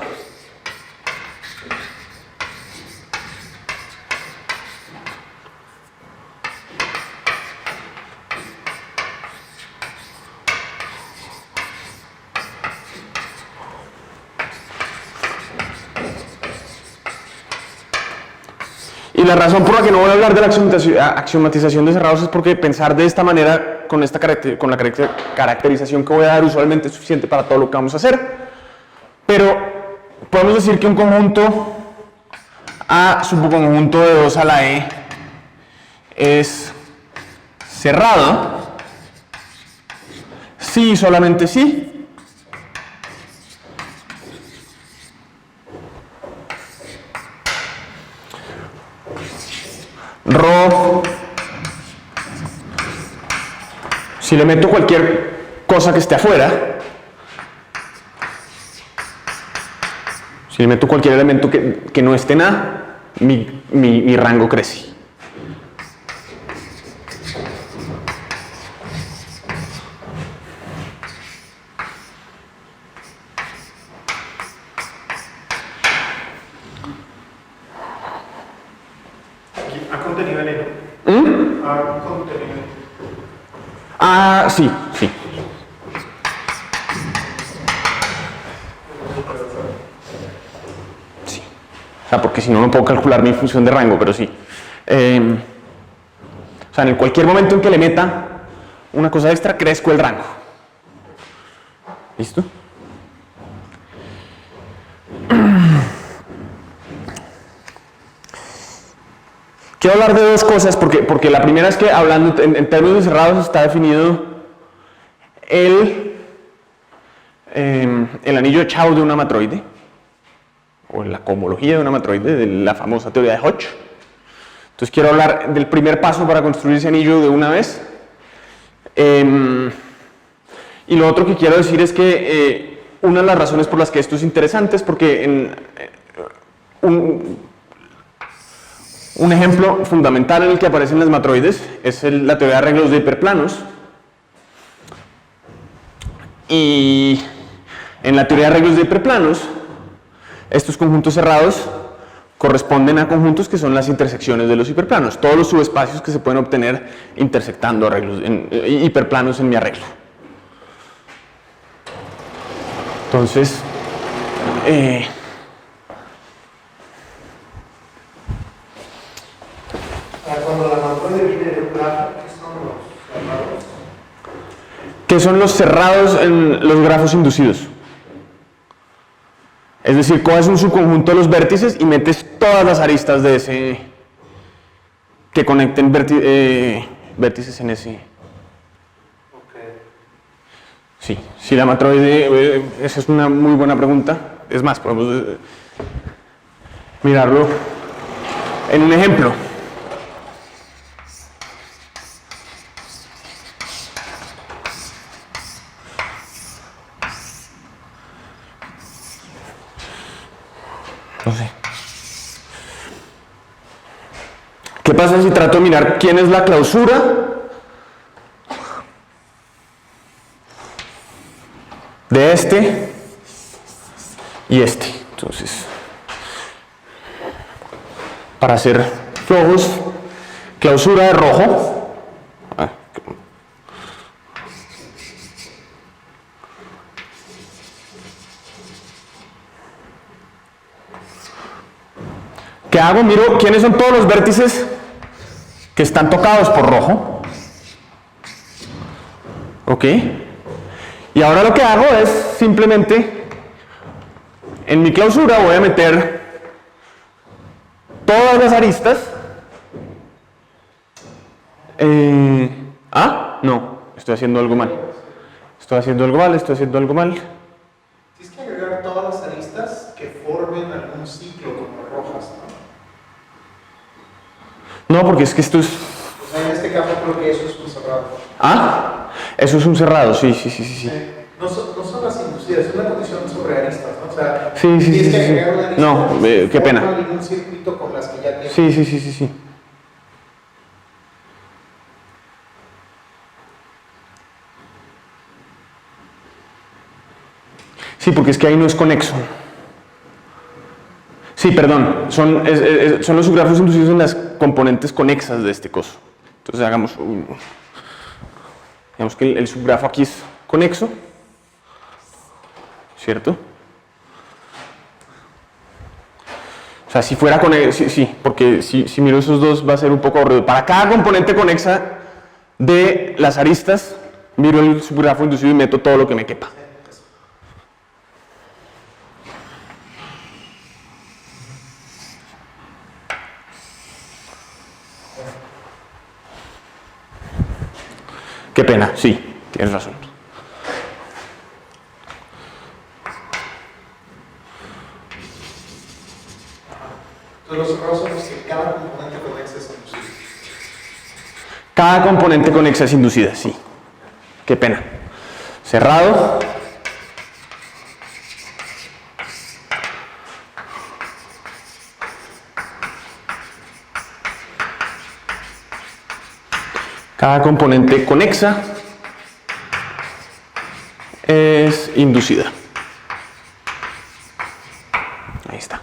Y la razón por la que no voy a hablar de la axiomatización de cerrados es porque pensar de esta manera, con la caracterización que voy a dar, usualmente es suficiente para todo lo que vamos a hacer. Pero podemos decir que un conjunto A subconjunto de 2 a la E es cerrado si y solamente si ρ, si le meto cualquier cosa que esté afuera, si le meto cualquier elemento que no esté en A, mi rango crece. ¿Ha contenido en ello? ¿Ha contenido en ello? Ah, sí, sí. Sí. O sea, porque si no, no puedo calcular mi función de rango, pero sí. O sea, en cualquier momento en que le meta una cosa extra, crezco el rango. ¿Listo? Quiero hablar de dos cosas, porque la primera es que hablando en términos de cerrados está definido el anillo de Chow de una matroide, o la cohomología de una matroide, de la famosa teoría de Hodge. Entonces quiero hablar del primer paso para construir ese anillo de una vez. Y lo otro que quiero decir es que una de las razones por las que esto es interesante es porque un ejemplo fundamental en el que aparecen las matroides es la teoría de arreglos de hiperplanos. Y en la teoría de arreglos de hiperplanos, estos conjuntos cerrados corresponden a conjuntos que son las intersecciones de los hiperplanos, todos los subespacios que se pueden obtener intersectando hiperplanos en mi arreglo. Entonces, Cuando la matroide viene de un grafo, ¿qué son los cerrados? ¿qué son los cerrados en los grafos inducidos? Es decir, coges un subconjunto de los vértices y metes todas las aristas de ese que conecten vértices en ese. Sí, si la matroide, esa es una muy buena pregunta. Es más, podemos mirarlo en un ejemplo. No sé. ¿Qué pasa si trato de mirar quién es la clausura? De este y este. Entonces, para hacer flojos, clausura de rojo. ¿Qué hago? Miro quiénes son todos los vértices que están tocados por rojo. ¿Ok? Y ahora lo que hago es simplemente, en mi clausura voy a meter todas las aristas. No, estoy haciendo algo mal. Estoy haciendo algo mal. Tienes que agregar todas las aristas que formen algún ciclo como rojas, ¿no? No, porque es que esto es... O sea, en este caso creo que eso es un cerrado. Eso es un cerrado, sí. No son las inducidas, es una condición sobre aristas, ¿no? O sea, Sí. tienes que agregar una arista. No, qué pena. Forma ningún circuito con las que ya tienes. Sí. Sí, porque es que ahí no es conexo. Sí, perdón, son los subgrafos inducidos en las componentes conexas de este coso. Entonces digamos que el subgrafo aquí es conexo, ¿cierto? O sea, si fuera conexo, sí, porque si miro esos dos va a ser un poco aburrido. Para cada componente conexa de las aristas, miro el subgrafo inducido y meto todo lo que me quepa. Qué pena, sí, tienes razón. Entonces los cerrados son los que cada componente conexa es inducido. Cada componente conexa es inducida, sí. Qué pena. Cerrado. Cada componente conexa es inducida. Ahí está.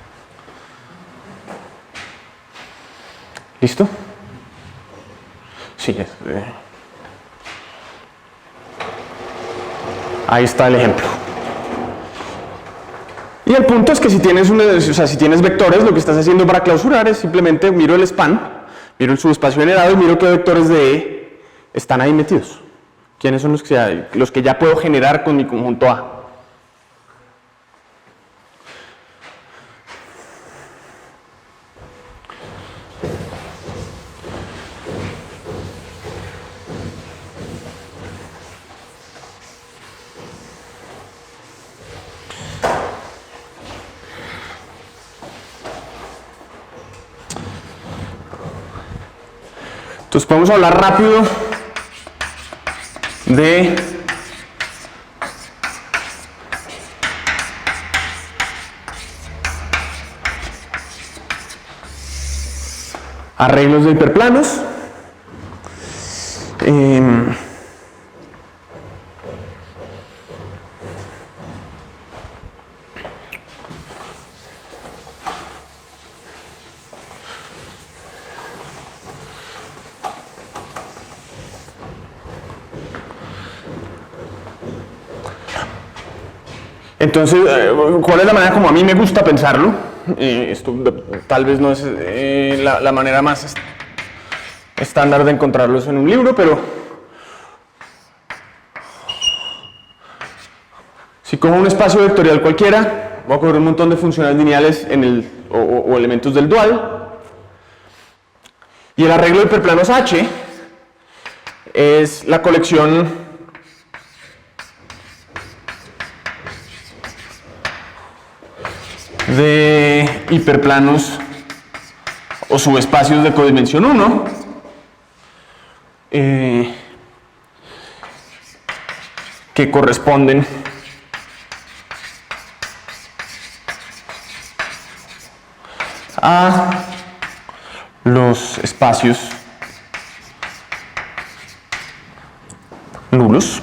¿Listo? Sí. Ahí está el ejemplo. Y el punto es que si tienes si tienes vectores, lo que estás haciendo para clausurar es simplemente miro el span, miro el subespacio generado y miro qué vectores de E están ahí metidos. ¿Quiénes son los que ya puedo generar con mi conjunto A? Entonces podemos hablar rápido de arreglos de hiperplanos. Entonces, ¿cuál es la manera como a mí me gusta pensarlo? Esto tal vez no es la manera más estándar de encontrarlos en un libro, pero si cojo un espacio vectorial cualquiera, voy a coger un montón de funciones lineales o elementos del dual, y el arreglo de hiperplanos H es la colección de hiperplanos o subespacios de codimensión 1 que corresponden a los espacios nulos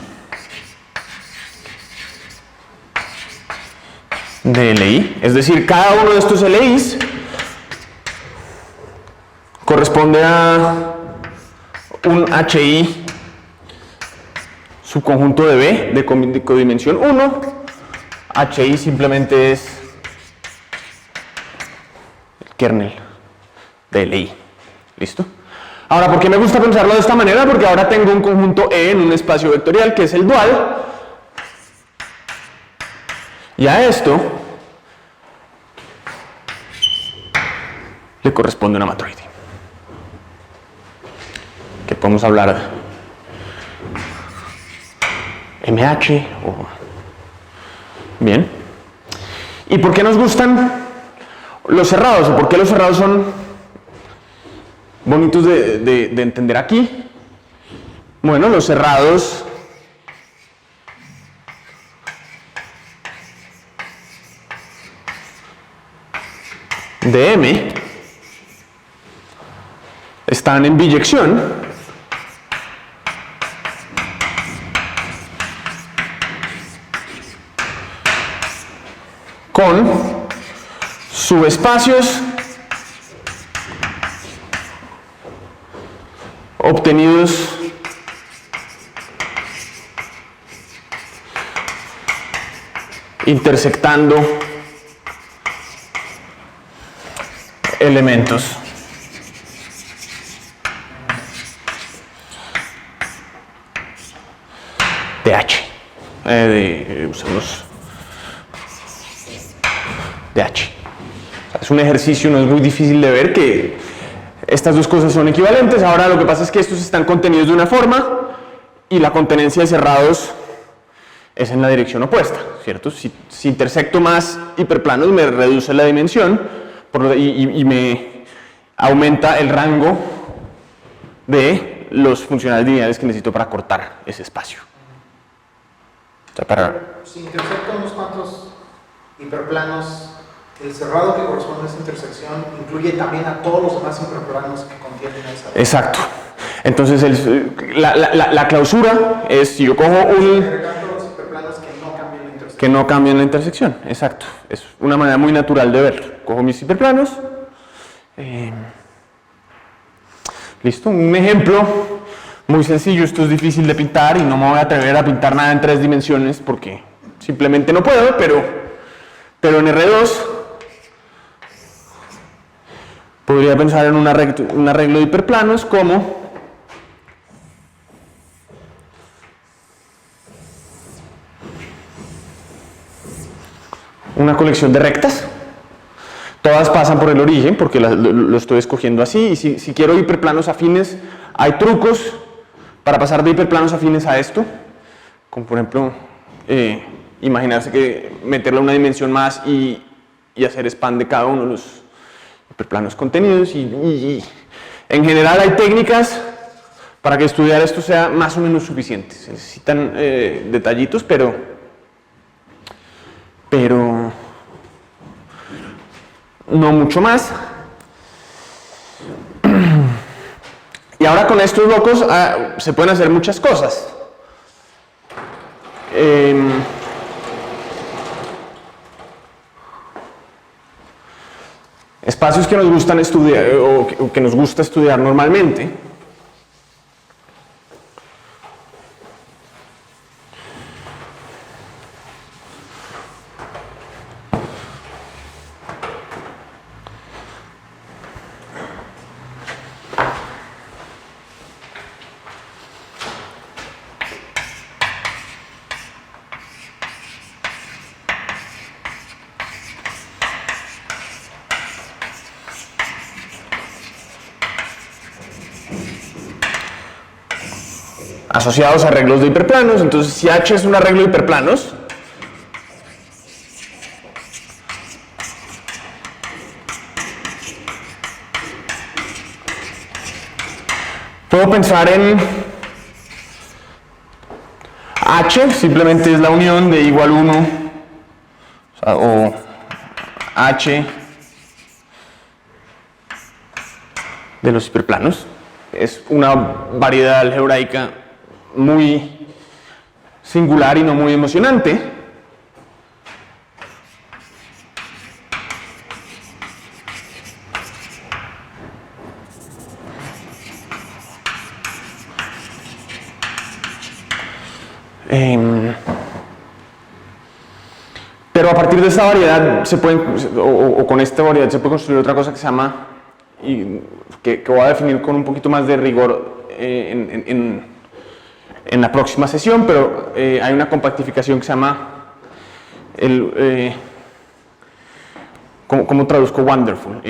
de LI, es decir, cada uno de estos LIs corresponde a un HI subconjunto de B de codimensión 1. HI simplemente es el kernel de LI. ¿Listo? Ahora, ¿por qué me gusta pensarlo de esta manera? Porque ahora tengo un conjunto E en un espacio vectorial que es el dual. Y a esto le corresponde una matroide. Que podemos hablar MH o... Bien. ¿Y por qué nos gustan los cerrados? ¿O por qué los cerrados son bonitos de entender aquí? Bueno, los cerrados de M están en biyección con subespacios obtenidos intersectando elementos de H, usamos de H. O sea, es un ejercicio, no es muy difícil de ver que estas dos cosas son equivalentes. Ahora lo que pasa es que estos están contenidos de una forma y la contenencia de cerrados es en la dirección opuesta, ¿cierto? Si intersecto más hiperplanos me reduce la dimensión y me aumenta el rango de los funcionales lineales que necesito para cortar ese espacio. O sea, Si intersecto unos cuantos hiperplanos, el cerrado que corresponde a esa intersección incluye también a todos los demás hiperplanos que contienen esa. Exacto. Entonces la clausura es si yo cojo los hiperplanos que no cambian la intersección. Exacto. Es una manera muy natural de verlo. Cojo mis hiperplanos. Listo. Un ejemplo muy sencillo. Esto es difícil de pintar y no me voy a atrever a pintar nada en 3 dimensiones porque simplemente no puedo, pero en R2 podría pensar en un arreglo de hiperplanos como una colección de rectas. Todas pasan por el origen porque lo estoy escogiendo así. Y si quiero hiperplanos afines, hay trucos para pasar de hiperplanos afines a esto. Como por ejemplo, imaginarse que meterle una dimensión más y hacer span de cada uno de los hiperplanos contenidos. Y en general hay técnicas para que estudiar esto sea más o menos suficiente. Se necesitan detallitos, pero no mucho más. Y ahora con estos locos se pueden hacer muchas cosas. Espacios que nos gustan estudiar o que nos gusta estudiar normalmente. Asociados a arreglos de hiperplanos. Entonces, si H es un arreglo de hiperplanos, puedo pensar en H, simplemente es la unión de igual 1, o H de los hiperplanos. Es una variedad algebraica muy singular y no muy emocionante. Pero a partir de esta variedad se pueden, o con esta variedad se puede construir otra cosa que se llama, y que voy a definir con un poquito más de rigor en la próxima sesión, pero hay una compactificación que se llama, ¿cómo traduzco wonderful?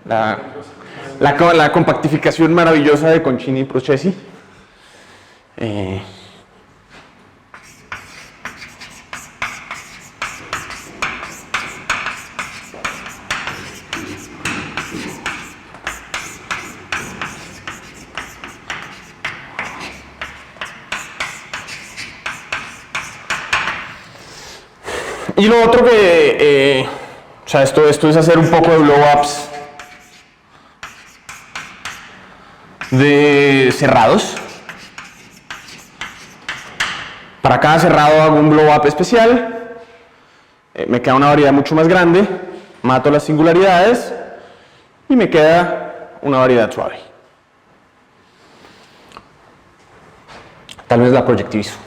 La compactificación maravillosa de Concini y Procesi. Y lo otro que, o sea, esto es hacer un poco de blow-ups de cerrados. Para cada cerrado hago un blow-up especial, me queda una variedad mucho más grande, mato las singularidades y me queda una variedad suave. Tal vez la proyectivizo.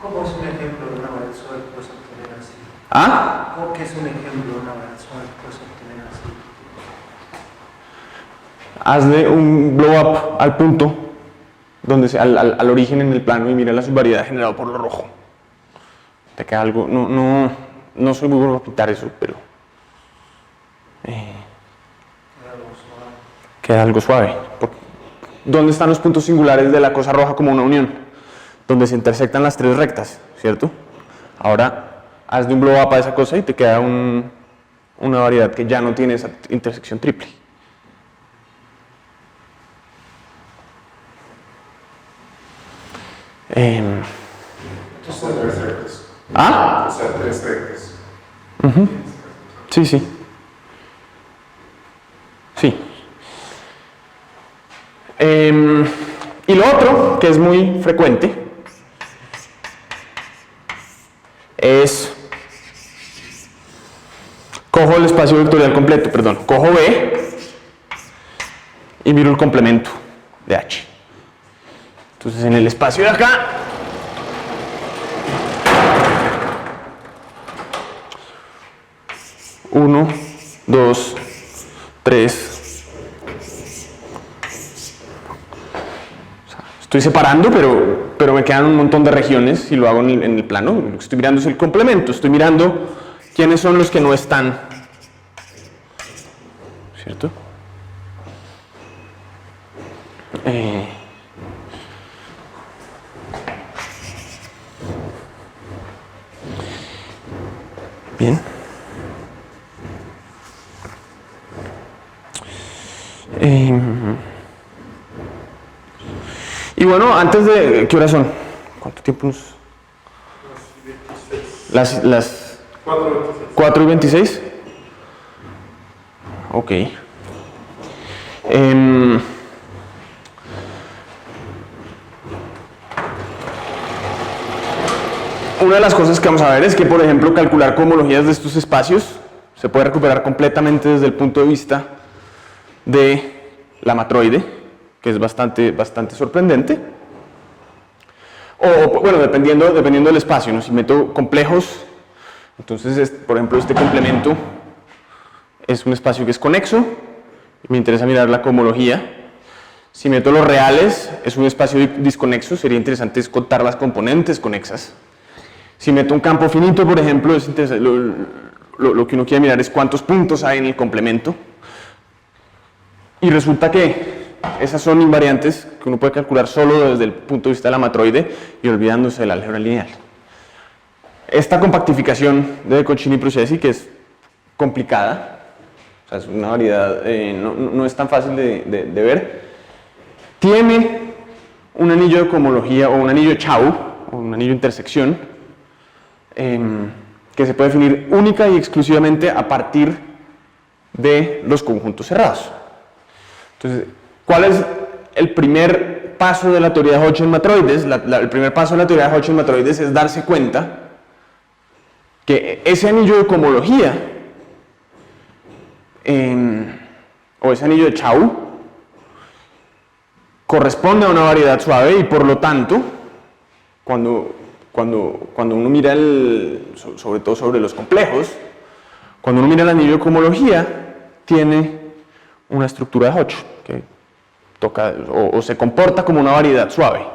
¿Cómo es un ejemplo de una variedad suave que puedes obtener así? ¿Ah? ¿Cómo que es un ejemplo de una variedad suave que puedes obtener así? Hazle un blow-up al punto, al origen en el plano, y mira la subvariedad generada por lo rojo. Te queda algo, no soy muy bueno para pintar eso, pero queda algo suave. ¿Dónde están los puntos singulares de la cosa roja como una unión? Donde se intersectan las tres rectas, ¿cierto? Ahora, hazle un blow-up a esa cosa y te queda una variedad que ya no tiene esa intersección triple. O sea, tres rectas. ¿Ah? O sea, tres rectas. Sí, sí. Sí. Y lo otro, que es muy frecuente, es, cojo el espacio vectorial completo, perdón, cojo B y miro el complemento de H. Entonces en el espacio de acá, uno, dos, tres. Estoy separando, pero me quedan un montón de regiones y lo hago en el plano. Lo que estoy mirando es el complemento. Estoy mirando quiénes son los que no están. ¿Cierto? Bien. Y bueno, antes de... ¿Qué horas son? ¿Cuánto tiempo nos...? Las 4:26. Ok. Una de las cosas que vamos a ver es que, por ejemplo, calcular cohomologías de estos espacios se puede recuperar completamente desde el punto de vista de la matroide, que es bastante sorprendente. O, bueno, dependiendo del espacio, ¿no? Si meto complejos, entonces, por ejemplo, este complemento es un espacio que es conexo, y me interesa mirar la cohomología. Si meto los reales, es un espacio disconexo, sería interesante contar las componentes conexas. Si meto un campo finito, por ejemplo, es interesante, lo que uno quiere mirar es cuántos puntos hay en el complemento. Y resulta que esas son invariantes que uno puede calcular solo desde el punto de vista de la matroide y olvidándose del álgebra lineal. Esta compactificación de Concini y Procesi, que es complicada, o sea, es una variedad, no es tan fácil de ver, tiene un anillo de cohomología o un anillo de Chow, o un anillo de intersección, que se puede definir única y exclusivamente a partir de los conjuntos cerrados. Entonces, ¿cuál es el primer paso de la teoría de Hodge en matroides? El primer paso de la teoría de Hodge en matroides es darse cuenta que ese anillo de cohomología o ese anillo de Chow corresponde a una variedad suave y por lo tanto cuando uno mira sobre todo sobre los complejos, cuando uno mira el anillo de cohomología tiene una estructura de Hodge que toca o se comporta como una variedad suave.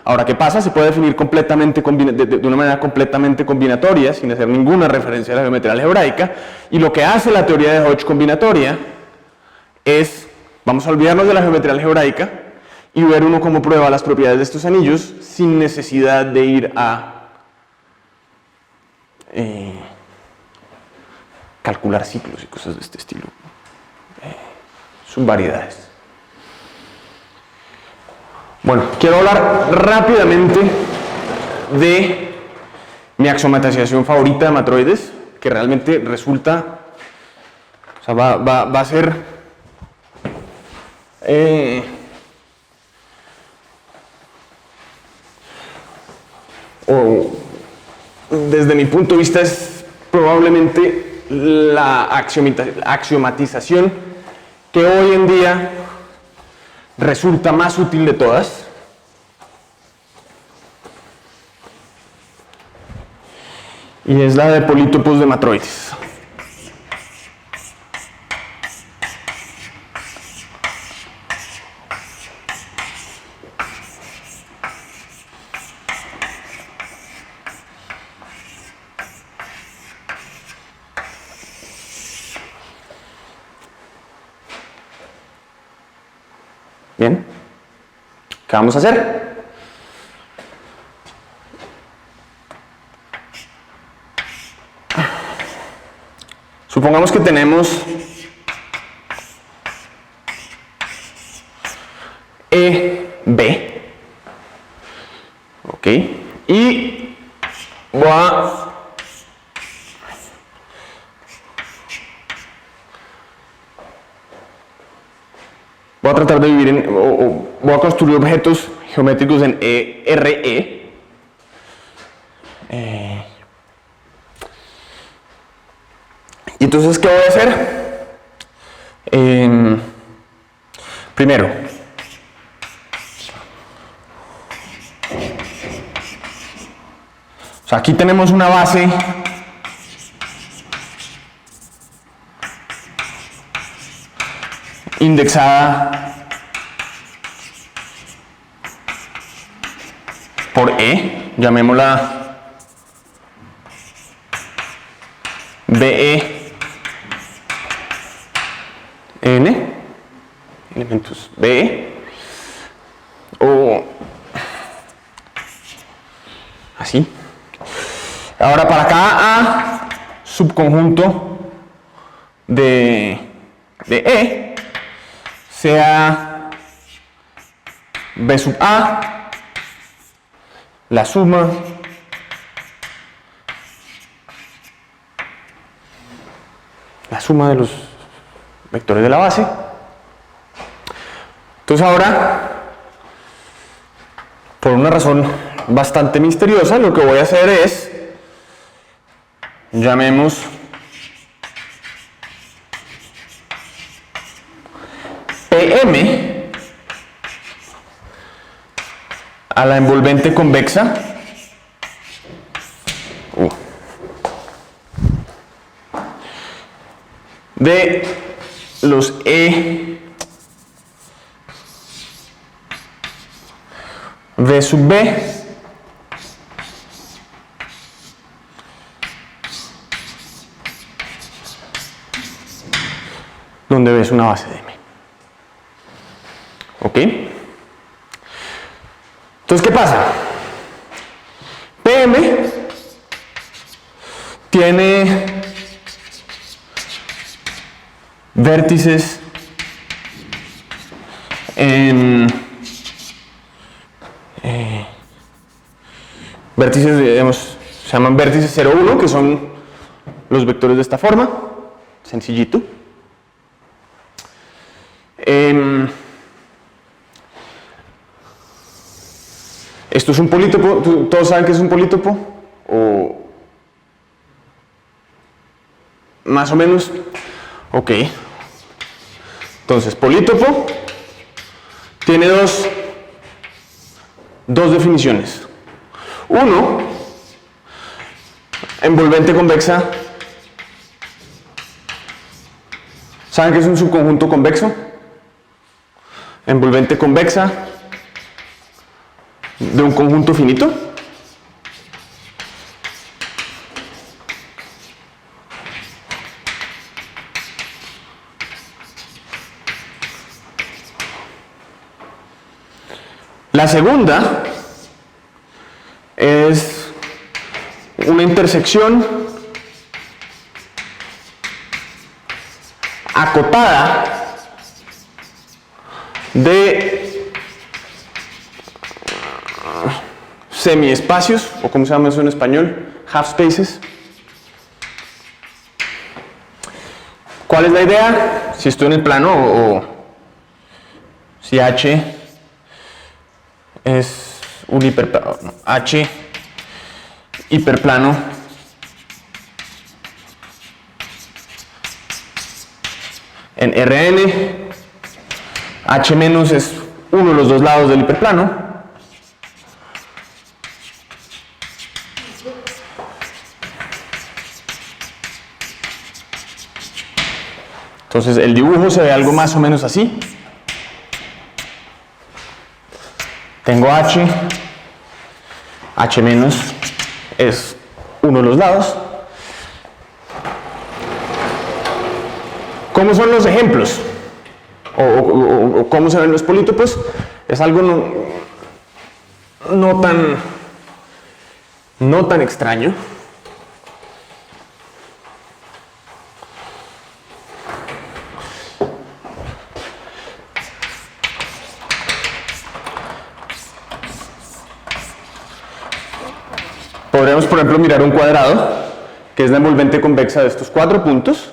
Ahora, ¿qué pasa? Se puede definir completamente de una manera completamente combinatoria, sin hacer ninguna referencia a la geometría algebraica, y lo que hace la teoría de Hodge combinatoria es, vamos a olvidarnos de la geometría algebraica y ver uno cómo prueba las propiedades de estos anillos sin necesidad de ir a calcular ciclos y cosas de este estilo. Son variedades. Bueno, quiero hablar rápidamente de mi axiomatización favorita de matroides, que realmente resulta, o sea, va a ser desde mi punto de vista es probablemente la axiomatización que hoy en día resulta más útil de todas. Y es la de polítopos de matroides. Bien, ¿qué vamos a hacer? Supongamos que tenemos EB, ok, y voy a tratar de vivir voy a construir objetos geométricos en RE. Y entonces, ¿qué voy a hacer? Primero, o sea, aquí tenemos una base indexada por llamémosla BE N, elementos BE, o así. Ahora para cada subconjunto de E, sea B sub A, la suma de los vectores de la base. Entonces ahora, por una razón bastante misteriosa, lo que voy a hacer es, llamemos PM a la envolvente convexa de los V sub B donde B es una base de M. ¿Ok? Entonces, ¿qué pasa? PM tiene vértices en vértices, digamos, se llaman vértices 0, 1, que son los vectores de esta forma, sencillito. Esto es un polítopo. ¿Todos saben qué es un polítopo? ¿O más o menos? Ok. Entonces, polítopo tiene dos definiciones. Uno, envolvente convexa. ¿Saben qué es un subconjunto convexo? Envolvente convexa de un conjunto finito. La segunda es una intersección acotada de semiespacios, o como se llama eso en español, half spaces. ¿Cuál es la idea? Si estoy en el plano o si H es un H hiperplano en Rn, H menos es uno de los dos lados del hiperplano. Entonces el dibujo se ve algo más o menos así. Tengo H menos es uno de los lados. ¿Cómo son los ejemplos? ¿O cómo se ven los polítopos? Es algo no tan extraño. Podríamos, por ejemplo, mirar un cuadrado, que es la envolvente convexa de estos 4 puntos,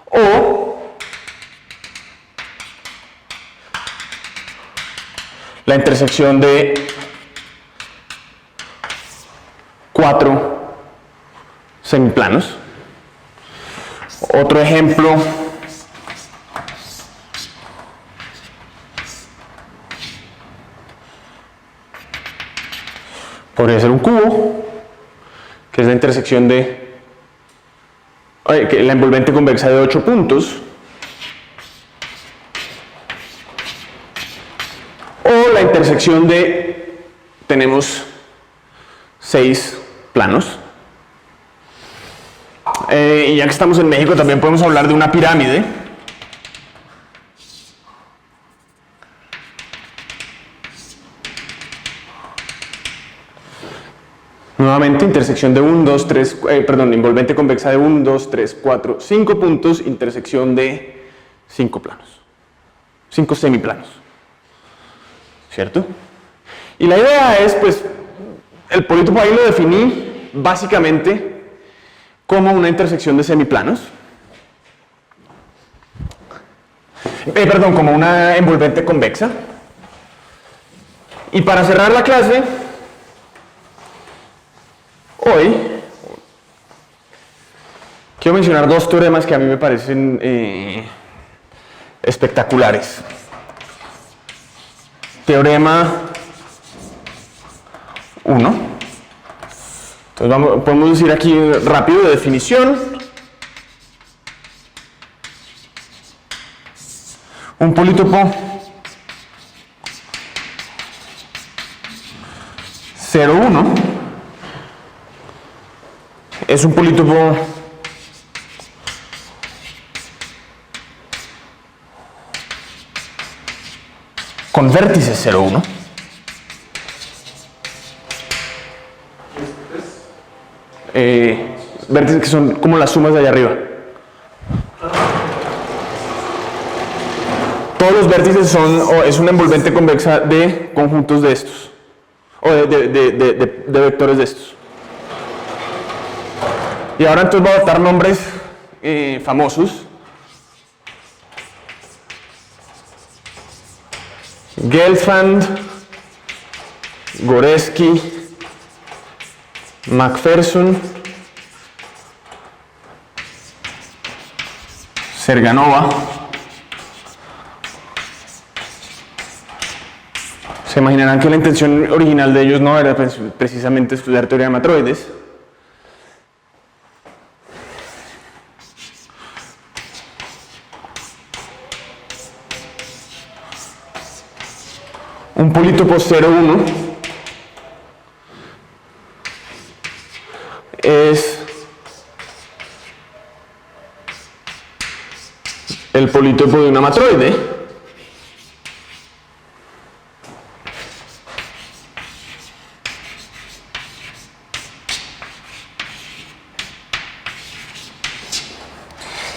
o la intersección de 4 semiplanos. Otro ejemplo podría ser un cubo, que es la intersección de la envolvente convexa de 8 puntos, o la intersección de, tenemos 6 planos. Y ya que estamos en México, también podemos hablar de una pirámide. Nuevamente, intersección de 1, 2, 3, envolvente convexa de 1, 2, 3, 4, 5 puntos, intersección de 5 planos, 5 semiplanos, ¿cierto? Y la idea es, pues, el polítopo ahí lo definí básicamente como una intersección de semiplanos, como una envolvente convexa. Y para cerrar la clase, hoy quiero mencionar 2 teoremas que a mí me parecen espectaculares. Teorema 1. Entonces podemos decir aquí rápido de definición. Un polítopo 0, 1 es un polítopo con vértices 0, 1. Vértices que son como las sumas de allá arriba. Todos los vértices es una envolvente convexa de conjuntos de estos, o de vectores de estos. Y ahora entonces voy a adoptar nombres famosos. Gelfand, Goreski, McPherson, Serganova. Se imaginarán que la intención original de ellos no era precisamente estudiar teoría de matroides. Un polítopo 0,1 es el polítopo de una matroide.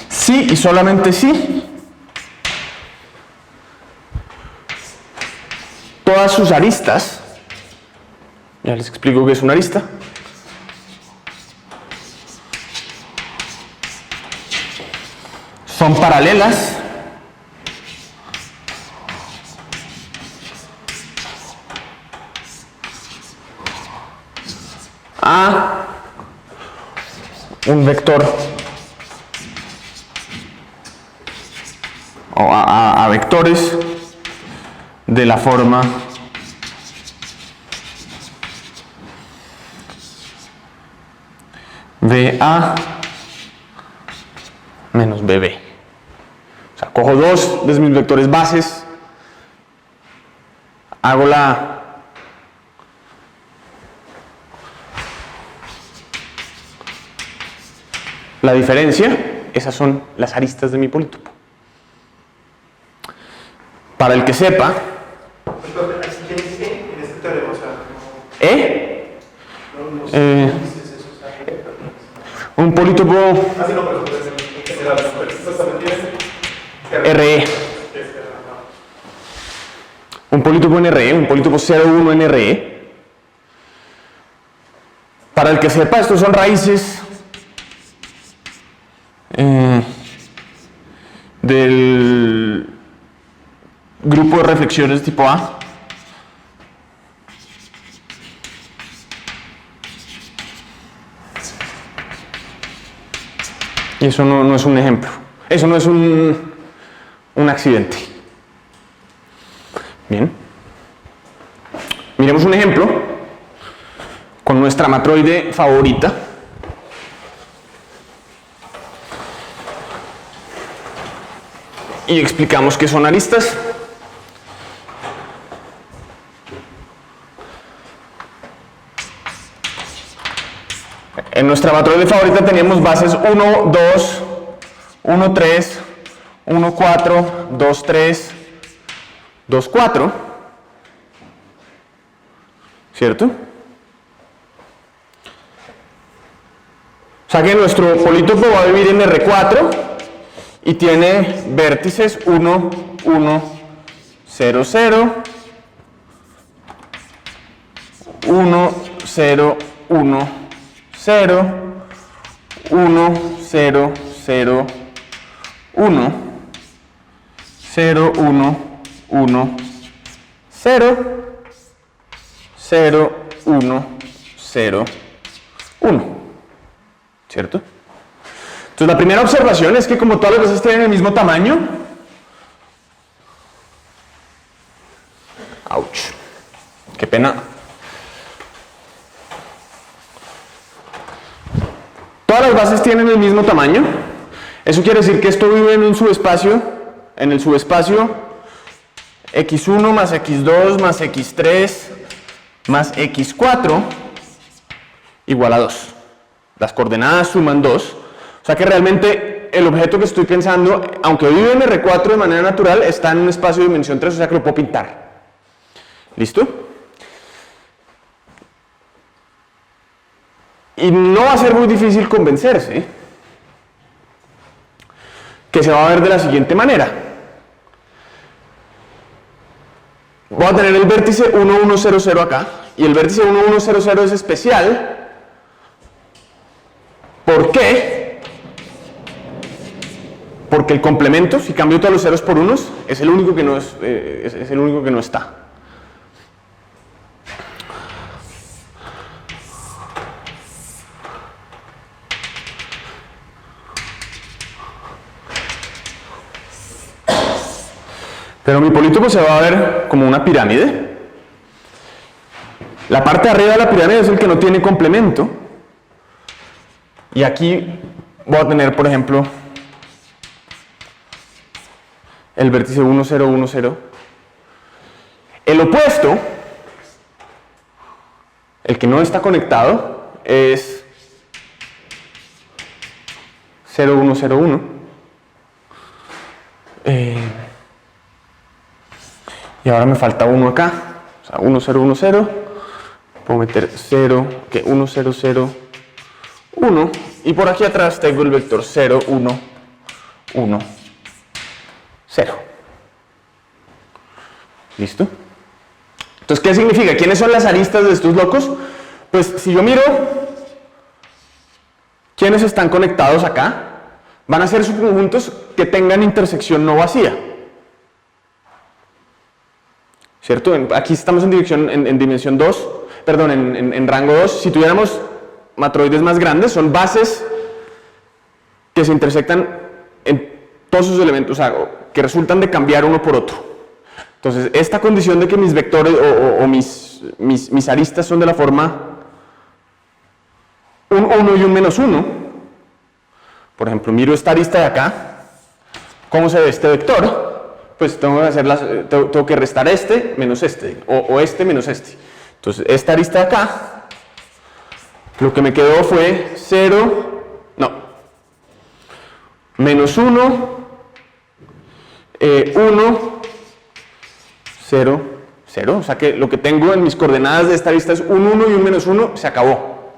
Sí y solamente sí. Todas sus aristas, ya les explico qué es una arista, son paralelas a un vector o a vectores de la forma VA menos BB. O sea, cojo dos de mis vectores bases, hago la diferencia, esas son las aristas de mi polítopo. Para el que sepa, Entonces, ¿quién es E en este teorema? O sea, un polítopo así no, pero en general, RE. Un polítopo en RE, un polítopo 0,1 en RE. Para el que sepa, estos son raíces del grupo de reflexiones tipo A. Y eso no es un ejemplo. Eso no es un accidente. Bien. Miremos un ejemplo con nuestra matroide favorita. Y explicamos qué son aristas. En nuestra matroide favorita teníamos bases 1, 2, 1, 3, 1, 4, 2, 3, 2, 4. ¿Cierto? O sea que nuestro polítopo va a vivir en R4 y tiene vértices 1, 1, 0, 0, 1, 0, 1, 0, 1, 0, 0, 1, 0, 1, 1, 0, 0, 1, 0, 1. ¿Cierto? Entonces la primera observación es que como todas las bases tienen el mismo tamaño, ¡ouch! ¡Qué pena! Todas las bases tienen el mismo tamaño. Eso quiere decir que esto vive en un subespacio, en el subespacio x1 más x2 más x3 más x4 igual a 2. Las coordenadas suman 2. O sea que realmente el objeto que estoy pensando, aunque vive en R4 de manera natural, está en un espacio de dimensión 3, o sea que lo puedo pintar. ¿Listo? Y no va a ser muy difícil convencerse que se va a ver de la siguiente manera. Voy a tener el vértice 1, 1, 0, 0 acá, y el vértice 1, 1, 0, 0 es especial. ¿Por qué? porque el complemento, si cambio todos los ceros por unos, es el único que no, es el único que no está. Pero mi polítopo se va a ver como una pirámide. La parte de arriba de la pirámide es el que no tiene complemento. Y aquí voy a tener, por ejemplo, el vértice 1, 0, 1, 0. El opuesto, el que no está conectado, es 0, 1, 0, 1. Y ahora me falta 1 acá. O sea, 1, 0, 1, 0. Puedo meter 0, 1, 0, 0, 1. Y por aquí atrás tengo el vector 0, 1, 1, 0. ¿Listo? Entonces, ¿qué significa? ¿Quiénes son las aristas de estos locos? Pues si yo miro quiénes están conectados acá, van a ser subconjuntos que tengan intersección no vacía. ¿Cierto? Aquí estamos en dimensión 2, perdón, en rango 2. Si tuviéramos matroides más grandes, son bases que se intersectan en todos sus elementos, o sea, que resultan de cambiar uno por otro. Entonces, esta condición de que mis vectores o mis aristas son de la forma un 1 y un menos 1, por ejemplo, miro esta arista de acá, ¿cómo se ve este vector? Pues tengo que restar este menos este, o este menos este. Entonces, esta arista de acá, lo que me quedó fue 0, no, menos 1, 1, 0, 0. O sea que lo que tengo en mis coordenadas de esta arista es un 1 y un menos 1, se acabó.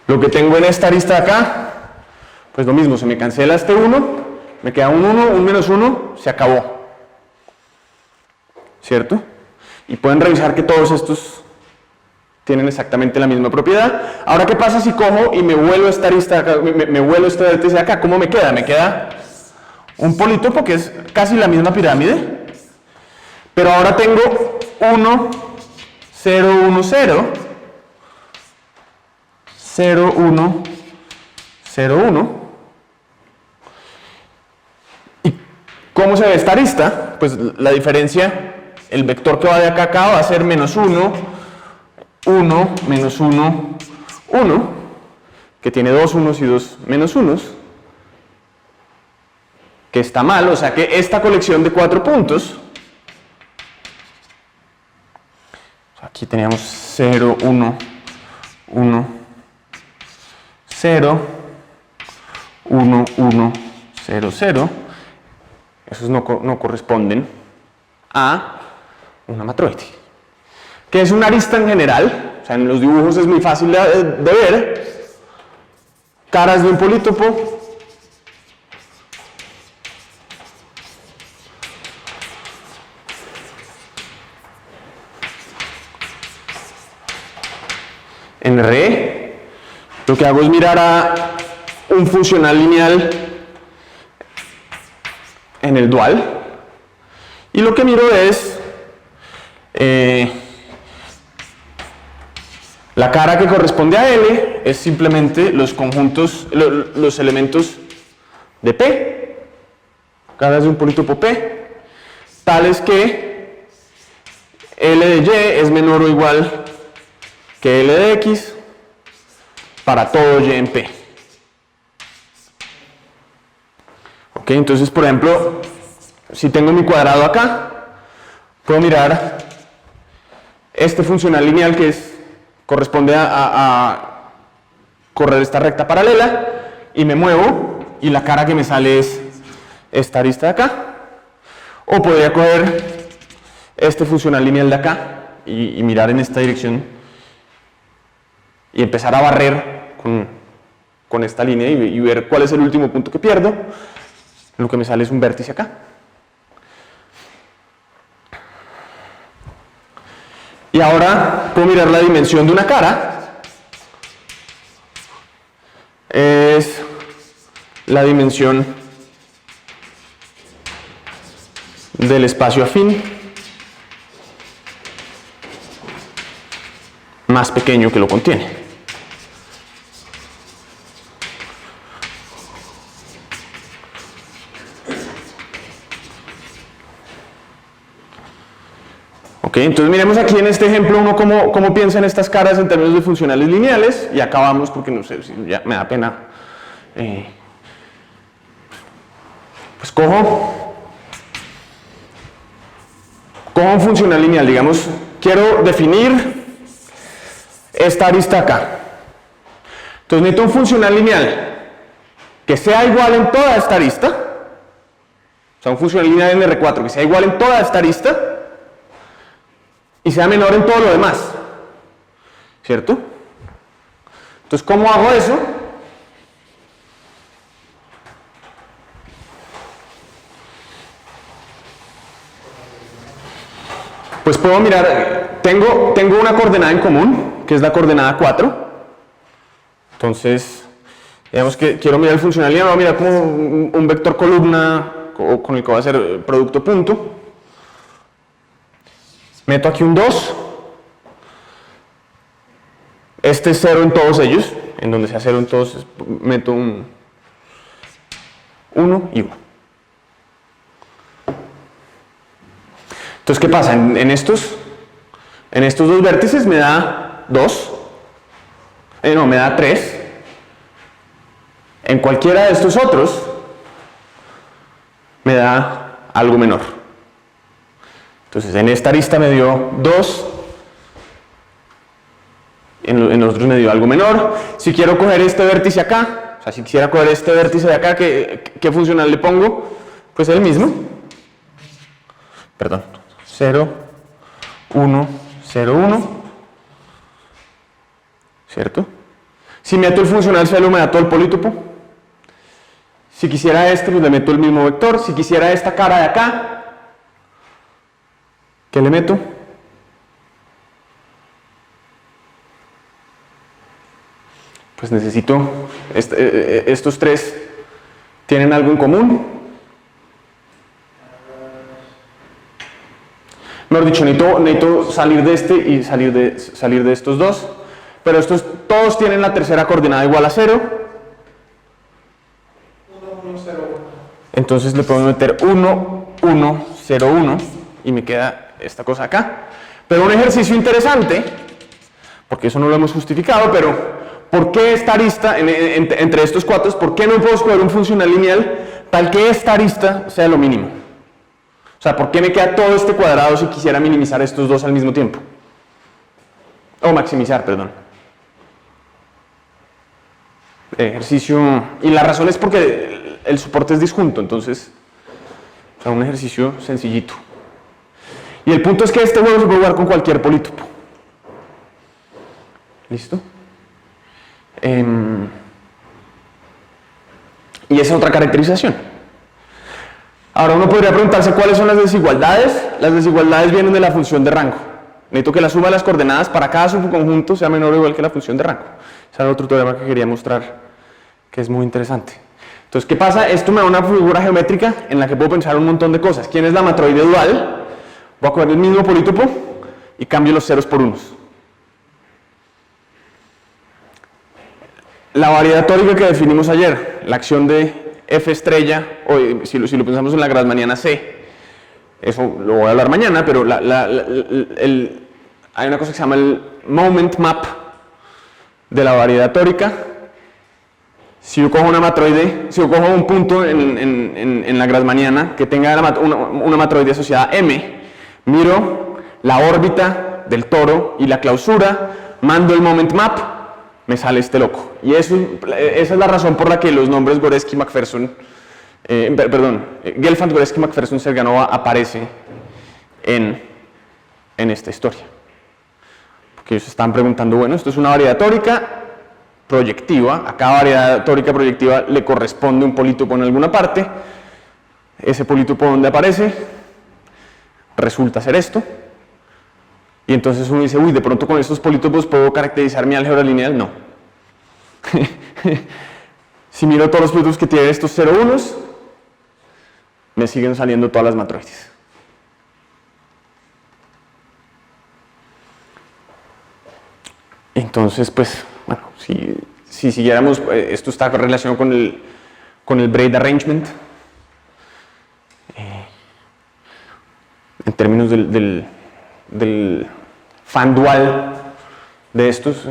Lo que tengo en esta arista de acá, pues lo mismo, se me cancela este 1, me queda un 1, un menos 1, se acabó. ¿Cierto? Y pueden revisar que todos estos tienen exactamente la misma propiedad. Ahora, ¿qué pasa si cojo y me vuelo esta arista acá, me vuelo este vértice de acá? ¿Cómo me queda? Me queda un polítopo que es casi la misma pirámide, pero ahora tengo 1, 0, 1, 0, 0, 1, 0, 1. ¿Y cómo se ve esta arista? Pues la diferencia, el vector que va de acá a acá va a ser menos 1, 1, menos 1, 1, que tiene dos unos y dos menos unos, que está mal, o sea que esta colección de 4 puntos, aquí teníamos 0, 1, 1, 0, 1, 1, 0, 0, esos no corresponden a una matroide. ¿Qué es una arista en general? O sea, en los dibujos es muy fácil de ver. Caras de un polítopo. En R, lo que hago es mirar a un funcional lineal en el dual. Y lo que miro es la cara que corresponde a L es simplemente los conjuntos, los elementos de P, caras de un polítopo P, tales que L de Y es menor o igual que L de X para todo Y en P. Ok, entonces, por ejemplo, si tengo mi cuadrado acá, puedo mirar este funcional lineal que corresponde a correr esta recta paralela y me muevo y la cara que me sale es esta arista de acá. O podría coger este funcional lineal de acá y mirar en esta dirección y empezar a barrer con esta línea y ver cuál es el último punto que pierdo. Lo que me sale es un vértice acá. Y ahora puedo mirar la dimensión de una cara. Es la dimensión del espacio afín más pequeño que lo contiene. Ok, entonces miremos aquí en este ejemplo uno cómo piensa en estas caras en términos de funcionales lineales, y acabamos porque no sé, ya me da pena. Pues cojo un funcional lineal, digamos, quiero definir esta arista acá. Entonces necesito un funcional lineal que sea igual en toda esta arista, o sea, un funcional lineal en R4 que sea igual en toda esta arista y sea menor en todo lo demás, ¿cierto? Entonces, ¿cómo hago eso? Pues puedo mirar, tengo una coordenada en común, que es la coordenada 4. Entonces, digamos que quiero mirar el funcional lineal, voy a mirar como un vector columna con el que voy a hacer producto punto. Meto aquí un 2. Este es 0 en todos ellos, en donde sea 0 en todos, meto un 1 y 1. Entonces, ¿qué pasa? En estos dos vértices me da 2, no, me da 3. En cualquiera de estos otros me da algo menor. Entonces, en esta arista me dio 2, en los otros me dio algo menor. Si quiero coger este vértice acá, o sea, si quisiera coger este vértice de acá, ¿qué funcional le pongo? Pues el mismo. Perdón. 0, 1, 0, 1. ¿Cierto? Si meto el funcional celo me da todo el polítopo. Si quisiera este, pues le meto el mismo vector. Si quisiera esta cara de acá, ¿qué le meto? Pues necesito, estos tres tienen algo en común. Mejor dicho, necesito salir de este y salir de estos dos. Pero estos todos tienen la tercera coordenada igual a 0. 1, 1, 0, 1. Entonces le puedo meter 1, 1, 0, 1 y me queda esta cosa acá. Pero un ejercicio interesante, porque eso no lo hemos justificado, pero ¿por qué esta arista, entre estos cuatro, por qué no puedo escoger un funcional lineal tal que esta arista sea lo mínimo? O sea, ¿por qué me queda todo este cuadrado si quisiera minimizar estos dos al mismo tiempo? O maximizar, perdón. Ejercicio, y la razón es porque el soporte es disjunto, entonces, o sea, un ejercicio sencillito. Y el punto es que este juego se puede jugar con cualquier polítopo. ¿Listo? Y esa es otra caracterización. Ahora uno podría preguntarse cuáles son las desigualdades. Las desigualdades vienen de la función de rango. Necesito que la suma de las coordenadas para cada subconjunto sea menor o igual que la función de rango. Ese era otro teorema que quería mostrar, que es muy interesante. Entonces, ¿qué pasa? Esto me da una figura geométrica en la que puedo pensar un montón de cosas. ¿Quién es la matroide dual? Voy a coger el mismo polítopo y cambio los ceros por unos. La variedad tórica que definimos ayer, la acción de F estrella, o si lo pensamos en la grassmanniana C, eso lo voy a hablar mañana, pero hay una cosa que se llama el moment map de la variedad tórica. Si yo cojo una matroide, si yo cojo un punto en la grassmanniana que tenga una matroide asociada a M, miro la órbita del toro y la clausura, mando el moment map, me sale este loco. Y esa es la razón por la que los nombres Goreski-McPherson, Gelfand, Goreski-McPherson, Serganova aparece en esta historia. Porque ellos están preguntando, bueno, esto es una variedad tórica proyectiva, a cada variedad tórica proyectiva le corresponde un polítopo en alguna parte, ese polítopo donde aparece resulta ser esto, y entonces uno dice, uy, de pronto con estos polítopos puedo caracterizar mi álgebra lineal. No. Si miro todos los polítopos que tienen estos 0, 1, me siguen saliendo todas las matroides. Entonces, pues, bueno, si siguiéramos, esto está relacionado con el braid arrangement, en términos del fan dual de estos,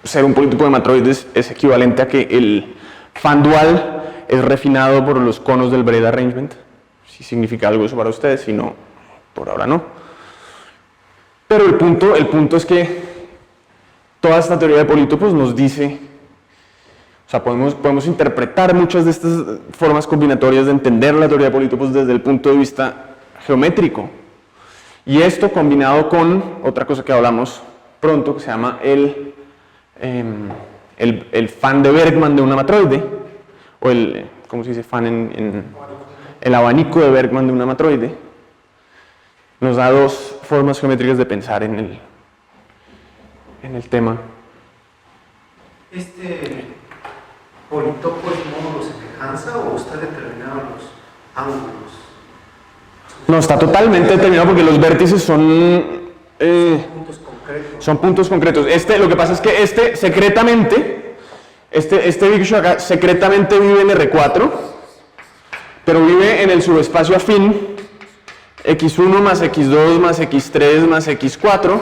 ser un polítopo de matroides es equivalente a que el fan dual es refinado por los conos del braid arrangement. Si significa algo eso para ustedes, si no, por ahora no. Pero el punto es que toda esta teoría de polítopos nos dice, o sea, podemos interpretar muchas de estas formas combinatorias de entender la teoría de polítopos desde el punto de vista geométrico. Y esto combinado con otra cosa que hablamos pronto, que se llama el fan de Bergman de una matroide, o ¿cómo se dice fan el abanico de Bergman de una matroide, nos da dos formas geométricas de pensar en el tema. ¿Este polítopo es módulo semejanza o está determinado los ángulos? No, está totalmente determinado porque los vértices son Puntos concretos. son puntos concretos. Lo que pasa es que secretamente, este bicho acá secretamente vive en R4, pero vive en el subespacio afín x1 más x2 más x3 más x4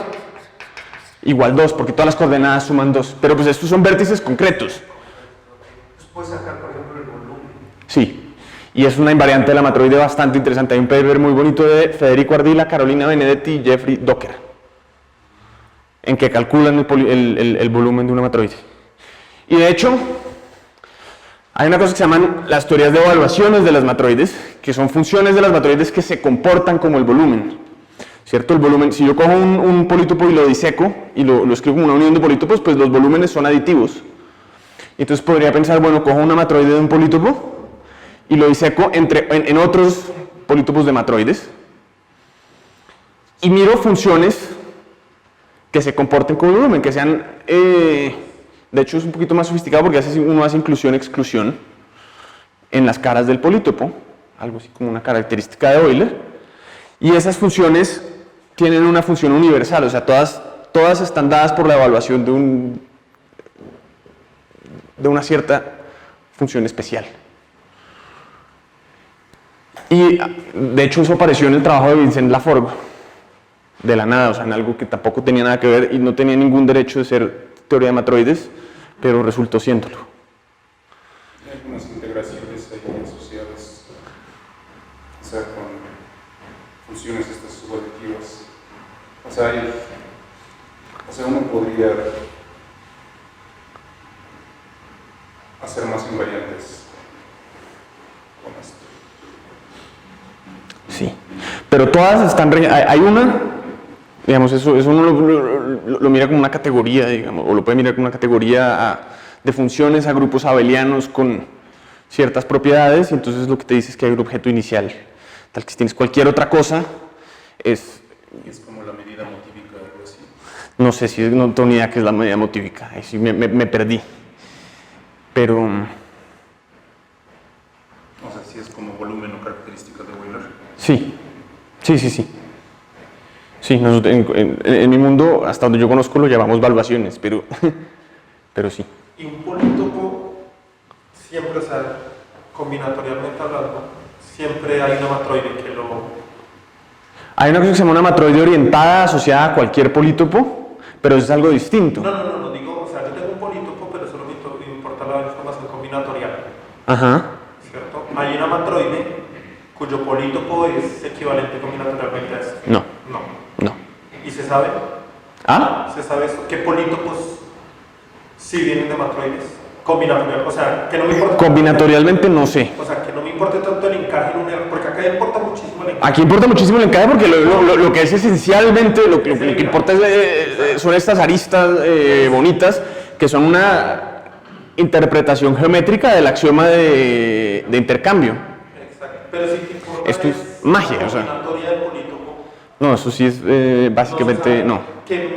igual 2, porque todas las coordenadas suman 2. Pero pues estos son vértices concretos. Pues puedes sacar, por ejemplo, el volumen. Sí. Y es una invariante de la matroide bastante interesante. Hay un paper muy bonito de Federico Ardila, Carolina Benedetti y Jeffrey Docker, en que calculan el volumen de una matroide. Y de hecho, hay una cosa que se llaman las teorías de evaluaciones de las matroides, que son funciones de las matroides que se comportan como el volumen. ¿Cierto? El volumen, si yo cojo un polítopo y lo diseco y lo escribo como una unión de polítopos, pues los volúmenes son aditivos. Entonces podría pensar, bueno, cojo una matroide de un polítopo y lo diseco en otros polítopos de matroides y miro funciones que se comporten como volumen, que sean, de hecho es un poquito más sofisticado porque uno hace inclusión-exclusión en las caras del polítopo, algo así como una característica de Euler, y esas funciones tienen una función universal, o sea, todas están dadas por la evaluación de una cierta función especial. Y de hecho eso apareció en el trabajo de Vincent Laforgue, de la nada, o sea, en algo que tampoco tenía nada que ver y no tenía ningún derecho de ser teoría de matroides, pero resultó siéndolo. Hay algunas integraciones ahí asociadas, o sea, con funciones estas subaditivas. O sea, uno podría hacer más invariantes con esto. Sí, pero todas están, hay una, digamos, eso uno lo mira como una categoría, digamos, o lo puede mirar como una categoría de funciones a grupos abelianos con ciertas propiedades, y entonces lo que te dice es que hay un objeto inicial, tal que si tienes cualquier otra cosa, Es como la medida motívica o algo así. no sé si no tengo ni idea qué es la medida motívica, ahí sí me perdí, pero... O sea, si es como volumen o característica de Euler. Sí. Sí, en mi mundo, hasta donde yo conozco, lo llamamos valuaciones, pero sí. Y un polítopo, siempre, o sea, combinatorialmente hablando, siempre hay una matroide que lo... Hay una cosa que se llama una matroide orientada asociada a cualquier polítopo, pero eso es algo distinto. No, digo, o sea, yo tengo un polítopo, pero solo me importa la información combinatorial, Ajá. ¿cierto? Hay una matroide cuyo polítopo es equivalente combinatorialmente a este. No. No. ¿Y se sabe? ¿Ah? ¿Se sabe eso? ¿Qué polítopos sí vienen de matroides? Combinatorial, o sea, que no me importa... Combinatorialmente no sé. O sea, que no me importe tanto el encaje en un error, porque acá importa muchísimo el encaje. Aquí importa muchísimo el encaje porque lo que es esencialmente, lo que importa son estas aristas bonitas, que son una interpretación geométrica del axioma de intercambio. Exacto. Pero si te importa Esto es magia, o sea. combinatoria del polítopo, No, eso sí es básicamente, no. ¿Qué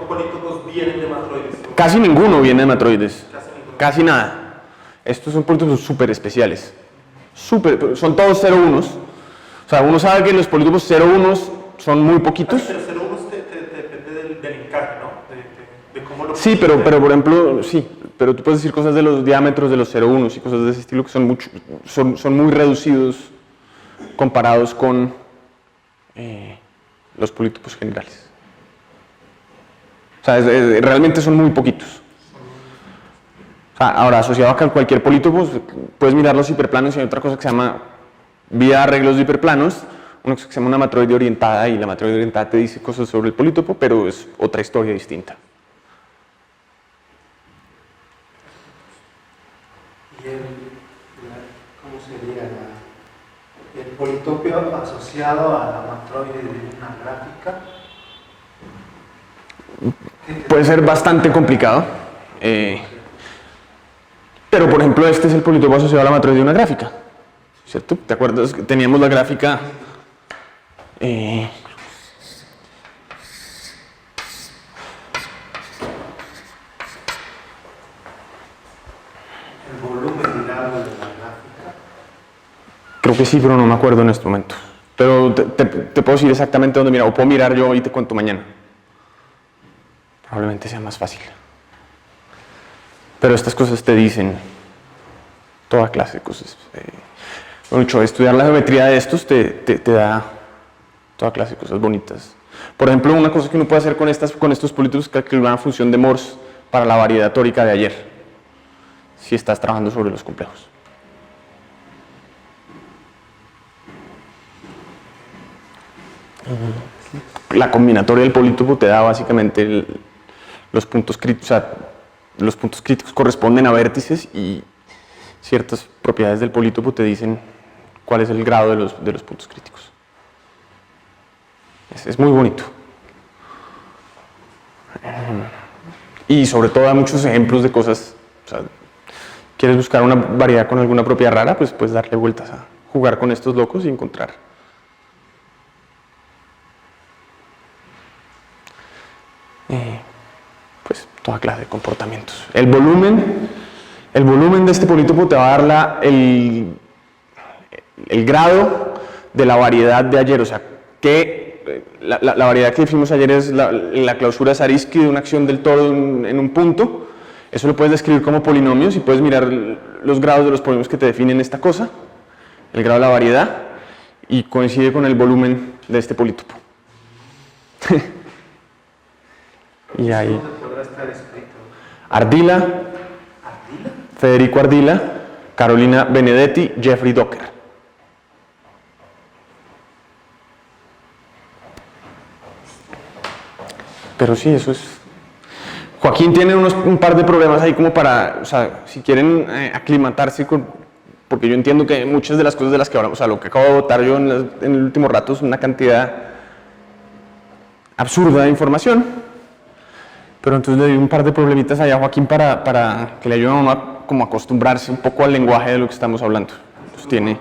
polítopos vienen de matroides? Casi ninguno viene de matroides. Casi ninguno. Casi nada. Estos son polítopos súper especiales. Son todos 0,1s. O sea, uno sabe que los polítopos 0,1s son muy poquitos. Pero 0,1 depende del encaje, ¿no? De cómo lo... Sí, pero por ejemplo, sí. Pero tú puedes decir cosas de los diámetros de los 0,1s y cosas de ese estilo que son muy reducidos comparados con los polítopos generales. O sea, realmente son muy poquitos. O sea, ahora, asociado a cualquier polítopo, puedes mirar los hiperplanos y hay otra cosa que se llama vía de arreglos de hiperplanos, una cosa que se llama una matroide orientada, y la matroide orientada te dice cosas sobre el polítopo, pero es otra historia distinta. ¿Y cómo sería el politopio asociado a la matroide de una gráfica? Puede ser bastante complicado, pero por ejemplo este es el politopo asociado a la matroide de una gráfica, ¿cierto? ¿Te acuerdas que teníamos la gráfica? El volumen del árbol de la gráfica. Creo que sí, pero no me acuerdo en este momento. Pero te puedo decir exactamente dónde mirar, o puedo mirar yo y te cuento mañana. Probablemente sea más fácil. Pero estas cosas te dicen toda clase de cosas. Mucho estudiar la geometría de estos te da toda clase de cosas bonitas. Por ejemplo, una cosa que uno puede hacer con estos polítopos es calcular una función de Morse para la variedad tórica de ayer, si estás trabajando sobre los complejos. La combinatoria del polítopo te da básicamente los puntos críticos. O sea, los puntos críticos corresponden a vértices y ciertas propiedades del polítopo te dicen cuál es el grado de los puntos críticos. Es muy bonito. Y sobre todo da muchos ejemplos de cosas. O sea, quieres buscar una variedad con alguna propiedad rara, pues puedes darle vueltas a jugar con estos locos y encontrar. Pues toda clase de comportamientos. El volumen de este polítopo te va a dar el grado de la variedad de ayer, o sea, que la variedad que definimos ayer es la clausura de Zariski de una acción del todo en un punto. Eso lo puedes describir como polinomios y puedes mirar los grados de los polinomios que te definen esta cosa, el grado de la variedad, y coincide con el volumen de este polítopo. Y ahí ¿Dónde podrá estar escrito? Ardila, ¿Ardila? Federico Ardila, Carolina Benedetti, Jeffrey Docker. Pero sí, eso es. Joaquín tiene un par de problemas ahí como para, o sea, si quieren aclimatarse porque yo entiendo que muchas de las cosas de las que hablamos, o sea, lo que acabo de votar yo en el último rato es una cantidad absurda de información. Pero entonces le di un par de problemitas allá a Joaquín para que le ayude a uno como acostumbrarse un poco al lenguaje de lo que estamos hablando. Entonces tiene.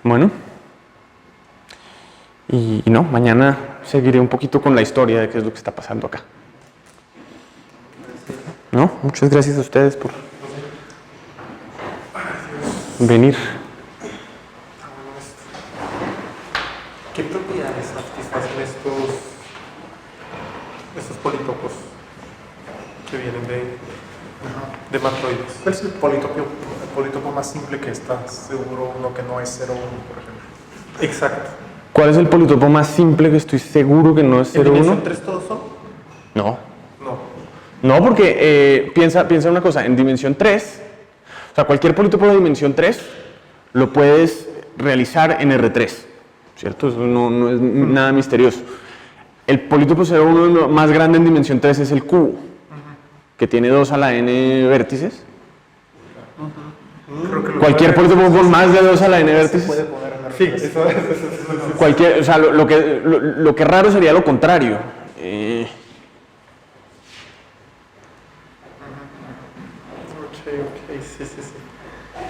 Bueno. Y no, mañana seguiré un poquito con la historia de qué es lo que está pasando acá. ¿No? Muchas gracias a ustedes por venir. ¿Qué propiedades satisfacen estos polítopos que vienen de matroides? ¿Cuál es el polítopo más simple que está seguro uno que no es 0,1, por ejemplo? Exacto. ¿Cuál es el polítopo más simple que estoy seguro que no es ¿En 0,1? dimensión 3 todos son? No. No. No, porque piensa una cosa, en dimensión 3, o sea, cualquier polítopo de dimensión 3 lo puedes realizar en R3, ¿cierto? Eso no es nada misterioso. El polítopo 0,1 más grande en dimensión 3 es el cubo, que tiene 2 a la n vértices. Cualquier polítopo con más de 2 a la n vértices. Puede poner en Sí, R3. Cualquier, o sea, lo que raro sería lo contrario. Ok, sí.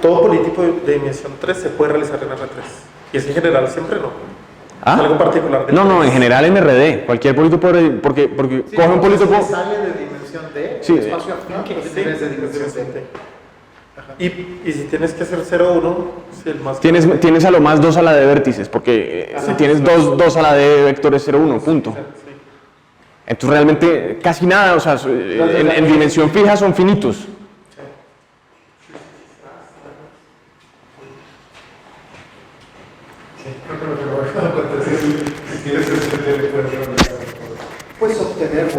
Todo polítopo de dimensión 3 se puede realizar en R3. Y es en general siempre no. ¿Ah? ¿Es algo particular de No, no, en tres? general en RD. Cualquier polítopo, porque Sí, coge un entonces, polítopo. si sale de dimensión D, Sí. el espacio afín que Sí, tienes de dimensión D. Ajá. Y si tienes que hacer 0, 1, si el más Tienes a lo más 2 a la de vértices, porque Ajá. tienes 2 a la de vectores 0, 1, punto. Sí. Entonces realmente casi nada, o sea, en dimensión fija son finitos. Puedes obtener